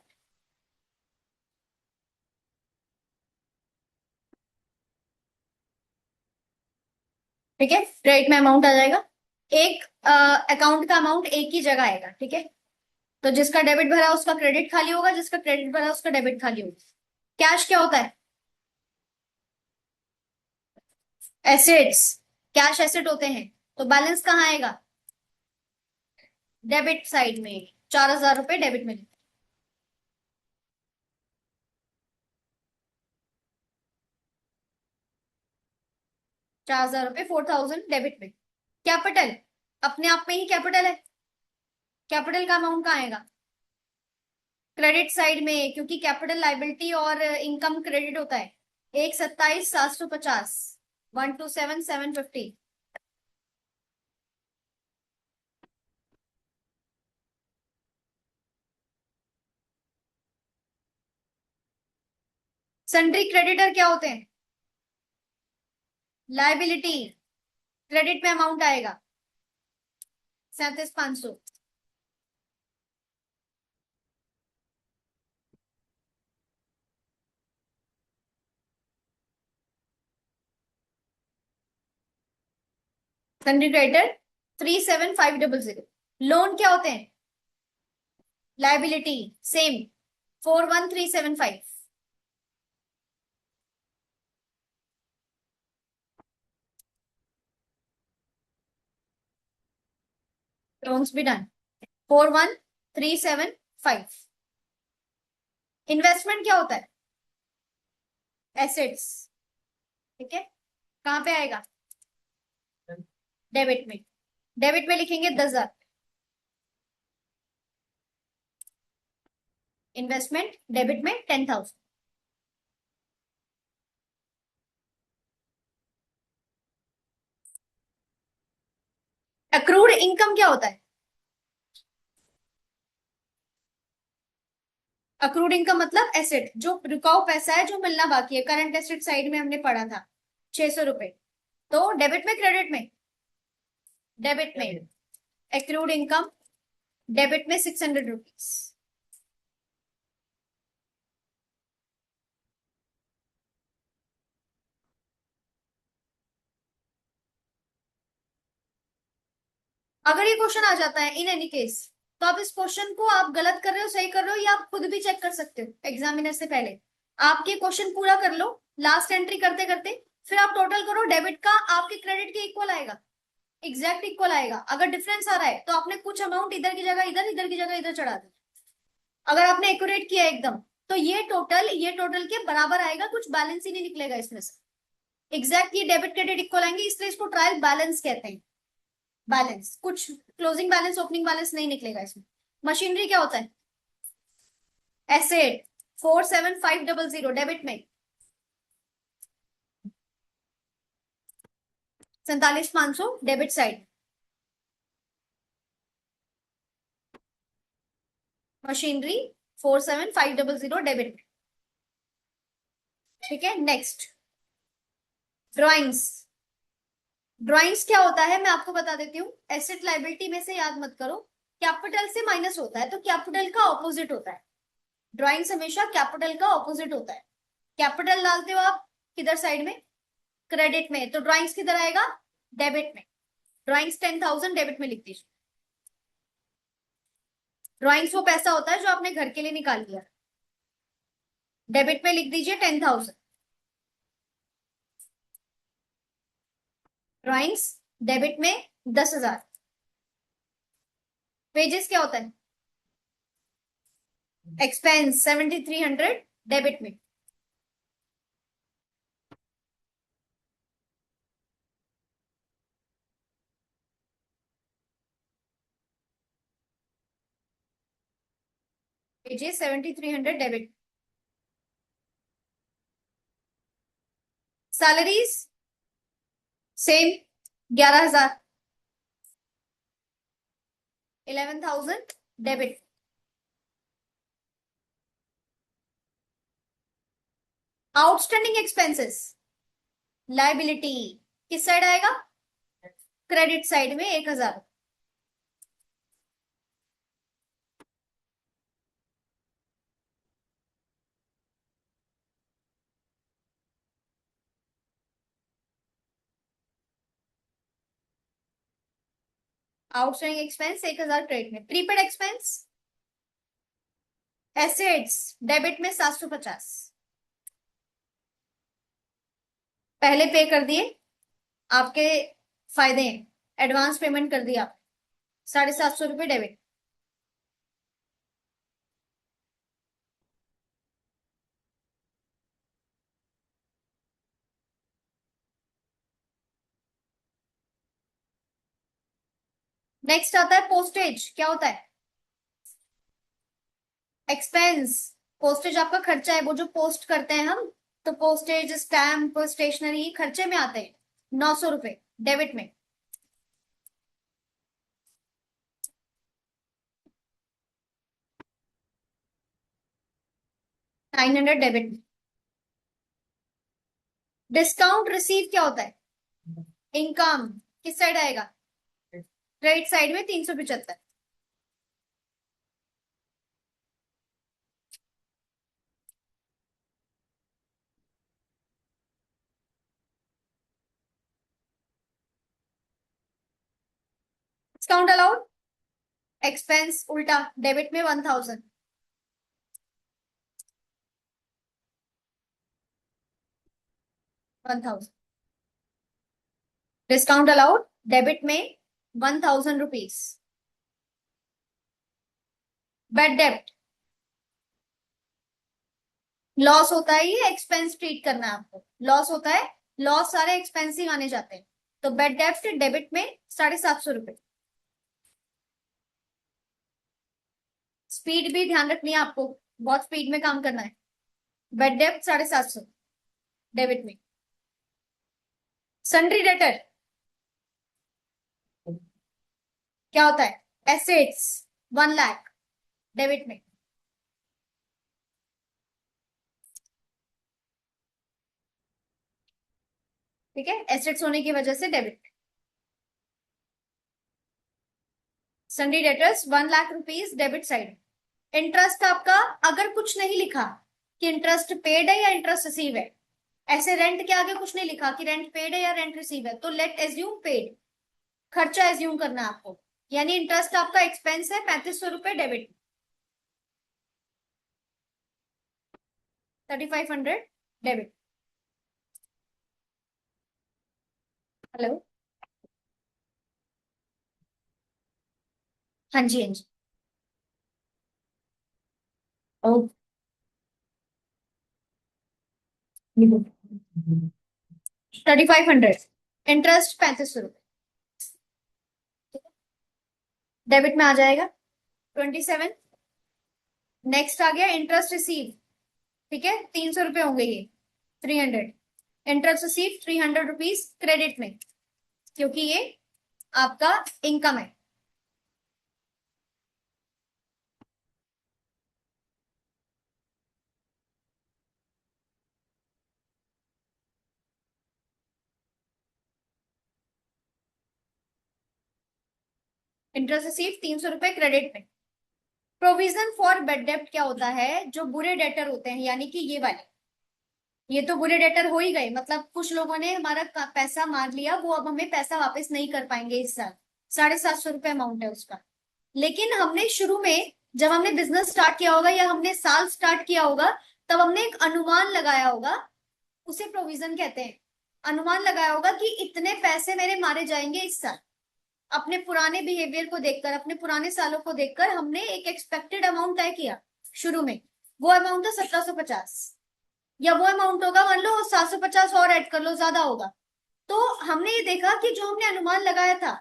ठीक है, क्रेडिट में अमाउंट आ जाएगा, एक अकाउंट का अमाउंट एक ही जगह आएगा। ठीक है, तो जिसका डेबिट भरा उसका क्रेडिट खाली होगा, जिसका क्रेडिट भरा उसका डेबिट खाली होगा। कैश क्या होता है? एसेट्स, कैश एसेट होते हैं, तो बैलेंस कहाँ आएगा? डेबिट साइड में, 4,000 रुपए डेबिट में। 4,000 रुपए, 4,000 डेबिट में। कैपिटल, अपने आप में ही कैपिटल है, कैपिटल का अमाउंट कहाँ आएगा? क्रेडिट साइड में, क्योंकि कैपिटल लाइबिलिटी और इनकम क्रेडिट होता है। 1,27,750, 1,27,750। सन्ड्री क्रेडिटर क्या होते हैं? लाइबिलिटी, क्रेडिट में अमाउंट आएगा 37,500। Sundry creditor 37,500। लोन क्या होते हैं? Liability same, 41,375। लोन्स भी डन। 41375। इन्वेस्टमेंट क्या होता है? एसेट्स। ठीक है, कहाँ पे आएगा? डेबिट में। डेबिट में लिखेंगे 10,000। इन्वेस्टमेंट डेबिट में 10,000। अक्रूड इनकम क्या होता है? अक्रूड इनकम मतलब एसेट, जो रुकाऊ पैसा है जो मिलना बाकी है। करंट एसेट साइड में हमने पढ़ा था 600 रुपए। तो डेबिट में क्रेडिट में? डेबिट में। एक्रूड इनकम डेबिट में 600 रुपीज। अगर ये क्वेश्चन आ जाता है इन एनी केस, तो आप इस क्वेश्चन को आप गलत कर रहे हो सही कर रहे हो, या आप खुद भी चेक कर सकते हो एग्जामिनर से पहले। आप ये क्वेश्चन पूरा कर लो, लास्ट एंट्री करते करते फिर आप टोटल करो, डेबिट का आपके क्रेडिट के इक्वल आएगा, एग्जैक्ट इक्वल आएगा। अगर डिफरेंस आ रहा है तो आपने कुछ अमाउंट इधर की जगह इधर, इधर की जगह इधर चढ़ा दी। अगर आपने एक्यूरेट किया एकदम, तो ये टोटल के बराबर आएगा, कुछ बैलेंस ही नहीं निकलेगा इसमें से। एग्जैक्ट ये डेबिट क्रेडिट इक्वल आएंगे, इसलिए इसको ट्रायल बैलेंस कहते हैं। बैलेंस, कुछ क्लोजिंग बैलेंस ओपनिंग बैलेंस नहीं निकलेगा इसमें। मशीनरी क्या होता है? एसेट। 47500 डेबिट में। 47,500 डेबिट साइड। मशीनरी 47500 डेबिट में। ठीक है, नेक्स्ट ड्रॉइंग्स। ड्रॉइंग्स क्या होता है मैं आपको बता देती हूँ। एसेट लाइबिलिटी में से याद मत करो, कैपिटल से माइनस होता है, तो कैपिटल का ऑपोजिट होता है। ड्रॉइंग्स हमेशा कैपिटल का ऑपोजिट होता है। कैपिटल डालते हो आप किधर साइड में? क्रेडिट में। तो ड्रॉइंग्स किधर आएगा? डेबिट में। ड्रॉइंग्स 10,000 डेबिट में लिख दीजिए। ड्रॉइंग्स वो पैसा होता है जो आपने घर के लिए निकाल लिया। डेबिट में लिख दीजिए 10,000। ड्रॉइंग्स डेबिट में 10,000। पेजेस क्या होता है? एक्सपेंस 7,300 डेबिट में। Pages 7,300 debit. Salaries same 11,000। 11,000 debit. Outstanding expenses liability किस साइड आएगा? क्रेडिट साइड में 1,000। आउटस्टैंडिंग एक्सपेंस 1,000 क्रेडिट में। प्रीपेड एक्सपेंस एसेट्स डेबिट में 750। पहले पे कर दिए, आपके फायदे हैं। एडवांस पेमेंट कर दिया, 750 रुपये डेबिट। नेक्स्ट आता है पोस्टेज। क्या होता है? एक्सपेंस। पोस्टेज आपका खर्चा है, वो जो पोस्ट करते हैं हम। तो पोस्टेज, स्टैम्प, स्टेशनरी खर्चे में आते हैं। 900 रुपये डेबिट में। 900 डेबिट में। डिस्काउंट रिसीव क्या होता है? इनकम किस साइड आएगा? क्रेडिट साइड में 375। Discount allowed. एक्सपेंस उल्टा, डेबिट में 1,000। 1,000 डिस्काउंट अलाउड डेबिट में 1,000 रुपीज। बैड डेब्ट लॉस होता है, ये एक्सपेंस ट्रीट करना है आपको, लॉस होता है, लॉस सारे एक्सपेंसिव आने जाते हैं। तो बैड डेब्ट डेबिट में 750 रुपए। स्पीड भी ध्यान रखनी है आपको, बहुत स्पीड में काम करना है। बैड डेब्ट 750 डेबिट में। सन्ड्री डेटर क्या होता है? एसेट्स 1 लाख डेबिट में। ठीक है, एसेट्स होने की वजह से debit. Sundry debtors 1 lakh rupees debit side. Interest आपका, अगर कुछ नहीं लिखा कि इंटरेस्ट पेड है या इंटरेस्ट रिसीव है, ऐसे रेंट के आगे कुछ नहीं लिखा कि रेंट पेड है या रेंट रिसीव है, तो लेट एज्यूम पेड, खर्चा एज्यूम करना है आपको। यानी इंटरेस्ट आपका एक्सपेंस है 3500 रुपए डेबिट, 3500 डेबिट। हेलो। हाँ जी, हाँ जी। ओ, 3500, इंटरेस्ट 3500 रुपए डेबिट में आ जाएगा। 27। नेक्स्ट आ गया इंटरेस्ट रिसीव। ठीक है, 300 रुपए होंगे ये, 300। इंटरेस्ट रिसीव 300 रुपीज क्रेडिट में, क्योंकि ये आपका इनकम है। इंटरेस्ट रिसीव 300 रुपए क्रेडिट में। प्रोविजन फॉर बेड डेब्ट क्या होता है? जो बुरे डेटर होते हैं, यानी कि ये वाले, ये तो बुरे डेटर हो ही गए, मतलब कुछ लोगों ने हमारा पैसा मार लिया, वो अब हमें पैसा वापस नहीं कर पाएंगे इस साल। 750 रुपए अमाउंट है उसका। लेकिन हमने शुरू में जब हमने बिजनेस स्टार्ट किया होगा या हमने साल स्टार्ट किया होगा, तब हमने एक अनुमान लगाया होगा, उसे प्रोविजन कहते हैं। अनुमान लगाया होगा कि इतने पैसे मेरे मारे जाएंगे इस साल। अपने पुराने बिहेवियर को देखकर, अपने पुराने सालों को देखकर हमने एक एक्सपेक्टेड अमाउंट तय किया शुरू में। वो अमाउंट था 1750, या वो अमाउंट होगा, मान लो 750 और ऐड कर लो, ज्यादा होगा। तो हमने ये देखा कि जो हमने अनुमान लगाया था,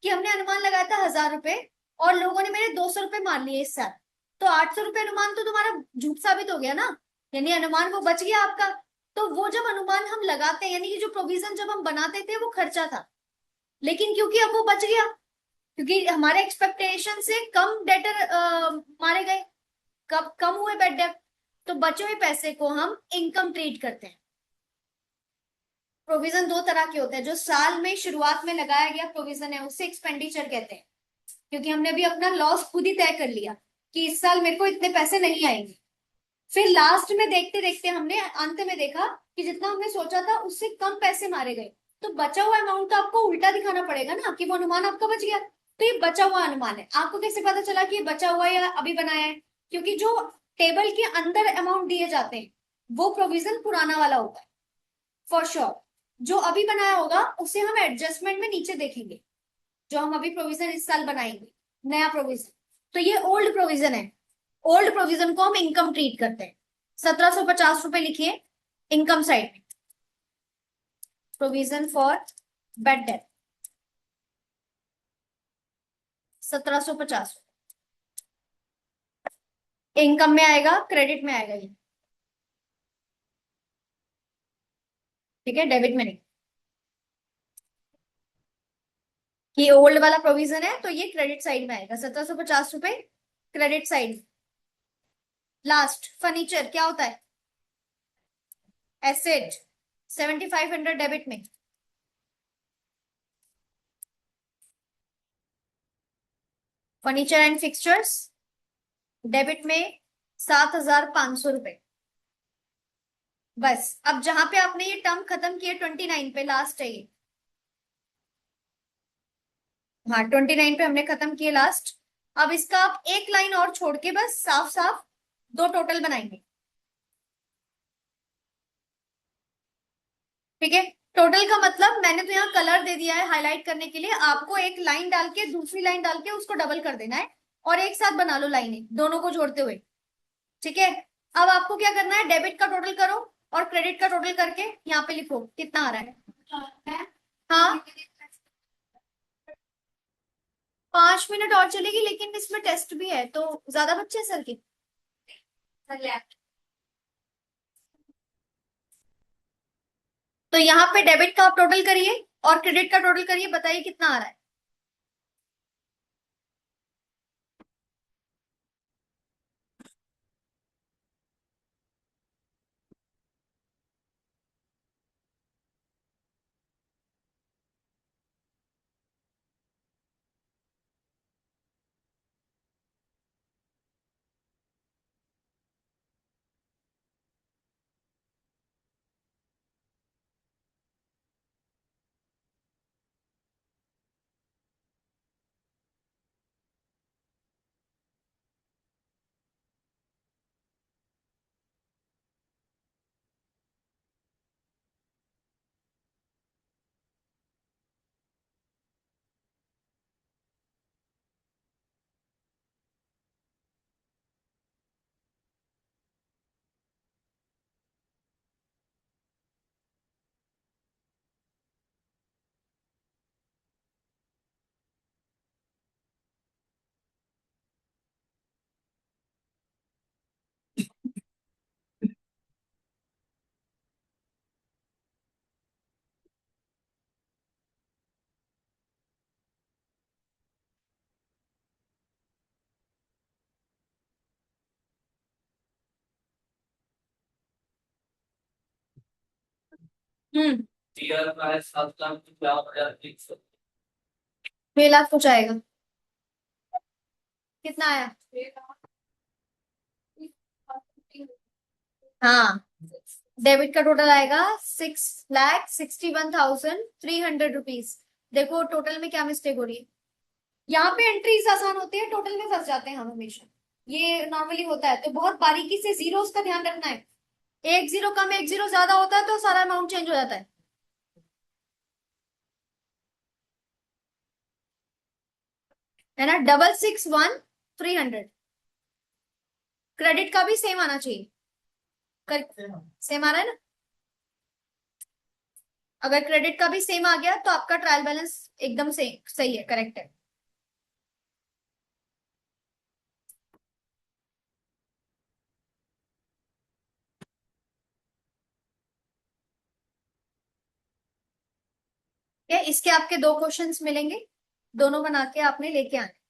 कि हमने अनुमान लगाया था 1000 रुपए, और लोगों ने मेरे 200 रुपए मान लिए इस साल, तो 800 रुपए अनुमान तो तुम्हारा झूठ साबित हो गया ना, यानी अनुमान वो बच गया आपका। तो वो जब अनुमान हम लगाते हैं, यानी कि जो प्रोविजन जब हम बनाते थे वो खर्चा था, लेकिन क्योंकि अब वो बच गया, क्योंकि हमारे एक्सपेक्टेशन से कम डेटर मारे गए, कब कम हुए बेड डेट, तो बचे हुए पैसे को हम इनकम ट्रीट करते हैं। प्रोविजन दो तरह के होते हैं, जो साल में शुरुआत में लगाया गया प्रोविजन है उसे एक्सपेंडिचर कहते हैं, क्योंकि हमने अभी अपना लॉस खुद ही तय कर लिया कि इस साल मेरे को इतने पैसे नहीं आएंगे। फिर लास्ट में देखते देखते हमने अंत में देखा कि जितना हमने सोचा था उससे कम पैसे मारे गए, तो बचा हुआ अमाउंट तो आपको उल्टा दिखाना पड़ेगा ना, कि वो अनुमान आपका बच गया। तो ये बचा हुआ अनुमान है। आपको कैसे पता चला कि ये बचा हुआ है या अभी बनाया है? क्योंकि जो टेबल के अंदर अमाउंट दिए जाते हैं वो प्रोविजन पुराना वाला होता है, फॉर श्योर। जो अभी बनाया होगा उसे हम एडजस्टमेंट में नीचे देखेंगे, जो हम अभी प्रोविजन इस साल बनाएंगे, नया प्रोविजन, तो ये ओल्ड प्रोविजन है। ओल्ड प्रोविजन को हम इनकम ट्रीट करते हैं। 1750 रुपए लिखिए इनकम साइड में, provision for bed date 1750 income में आएगा, क्रेडिट में आएगा ये। ठीक है, डेबिट में नहीं। ये ओल्ड वाला प्रोविजन है तो ये क्रेडिट साइड में आएगा, 1750 रुपए क्रेडिट साइड। लास्ट फर्नीचर क्या होता है? एसेट 7500 डेबिट में। फर्नीचर एंड फिक्सचर्स डेबिट में 7500 रुपए। बस अब जहां पे आपने ये टर्म खत्म किया 29 पे, लास्ट है ये। हाँ, 29 पे हमने खत्म किए लास्ट। अब इसका आप एक लाइन और छोड़ के बस साफ साफ दो टोटल बनाएंगे। ठीक है, टोटल का मतलब मैंने तो यहाँ कलर दे दिया है हाईलाइट करने के लिए, आपको एक लाइन डाल के दूसरी लाइन डाल के उसको डबल कर देना है। और एक साथ बना लो लाइनें दोनों को जोड़ते हुए। ठीक है। अब आपको क्या करना है, डेबिट का टोटल करो और क्रेडिट का टोटल करके यहाँ पे लिखो कितना आ रहा है। हाँ, 5 मिनट और चलेगी, लेकिन इसमें टेस्ट भी है तो ज्यादा बच्चे हैं सर के। तो यहाँ पे डेबिट का आप टोटल करिए और क्रेडिट का टोटल करिए, बताइए कितना आ रहा है। हम्म। 6 लाख कुछ आएगा। कितना आया। हाँ, डेबिट का टोटल आएगा 6,61,300 रुपीज। देखो टोटल में क्या मिस्टेक हो रही है। यहाँ पे एंट्रीज आसान होती है, टोटल में फंस जाते हैं हम हमेशा। ये नॉर्मली होता है, तो बहुत बारीकी से जीरोस का ध्यान रखना है। एक जीरो कम एक जीरो ज्यादा होता है तो सारा अमाउंट चेंज हो जाता है। है ना, 661,300। क्रेडिट का भी सेम आना चाहिए। कर सेम आ रहा है ना। अगर क्रेडिट का भी सेम आ गया तो आपका ट्रायल बैलेंस एकदम से सही है, करेक्ट है। इसके आपके 2 क्वेश्चंस मिलेंगे, दोनों बना के आपने लेके आने।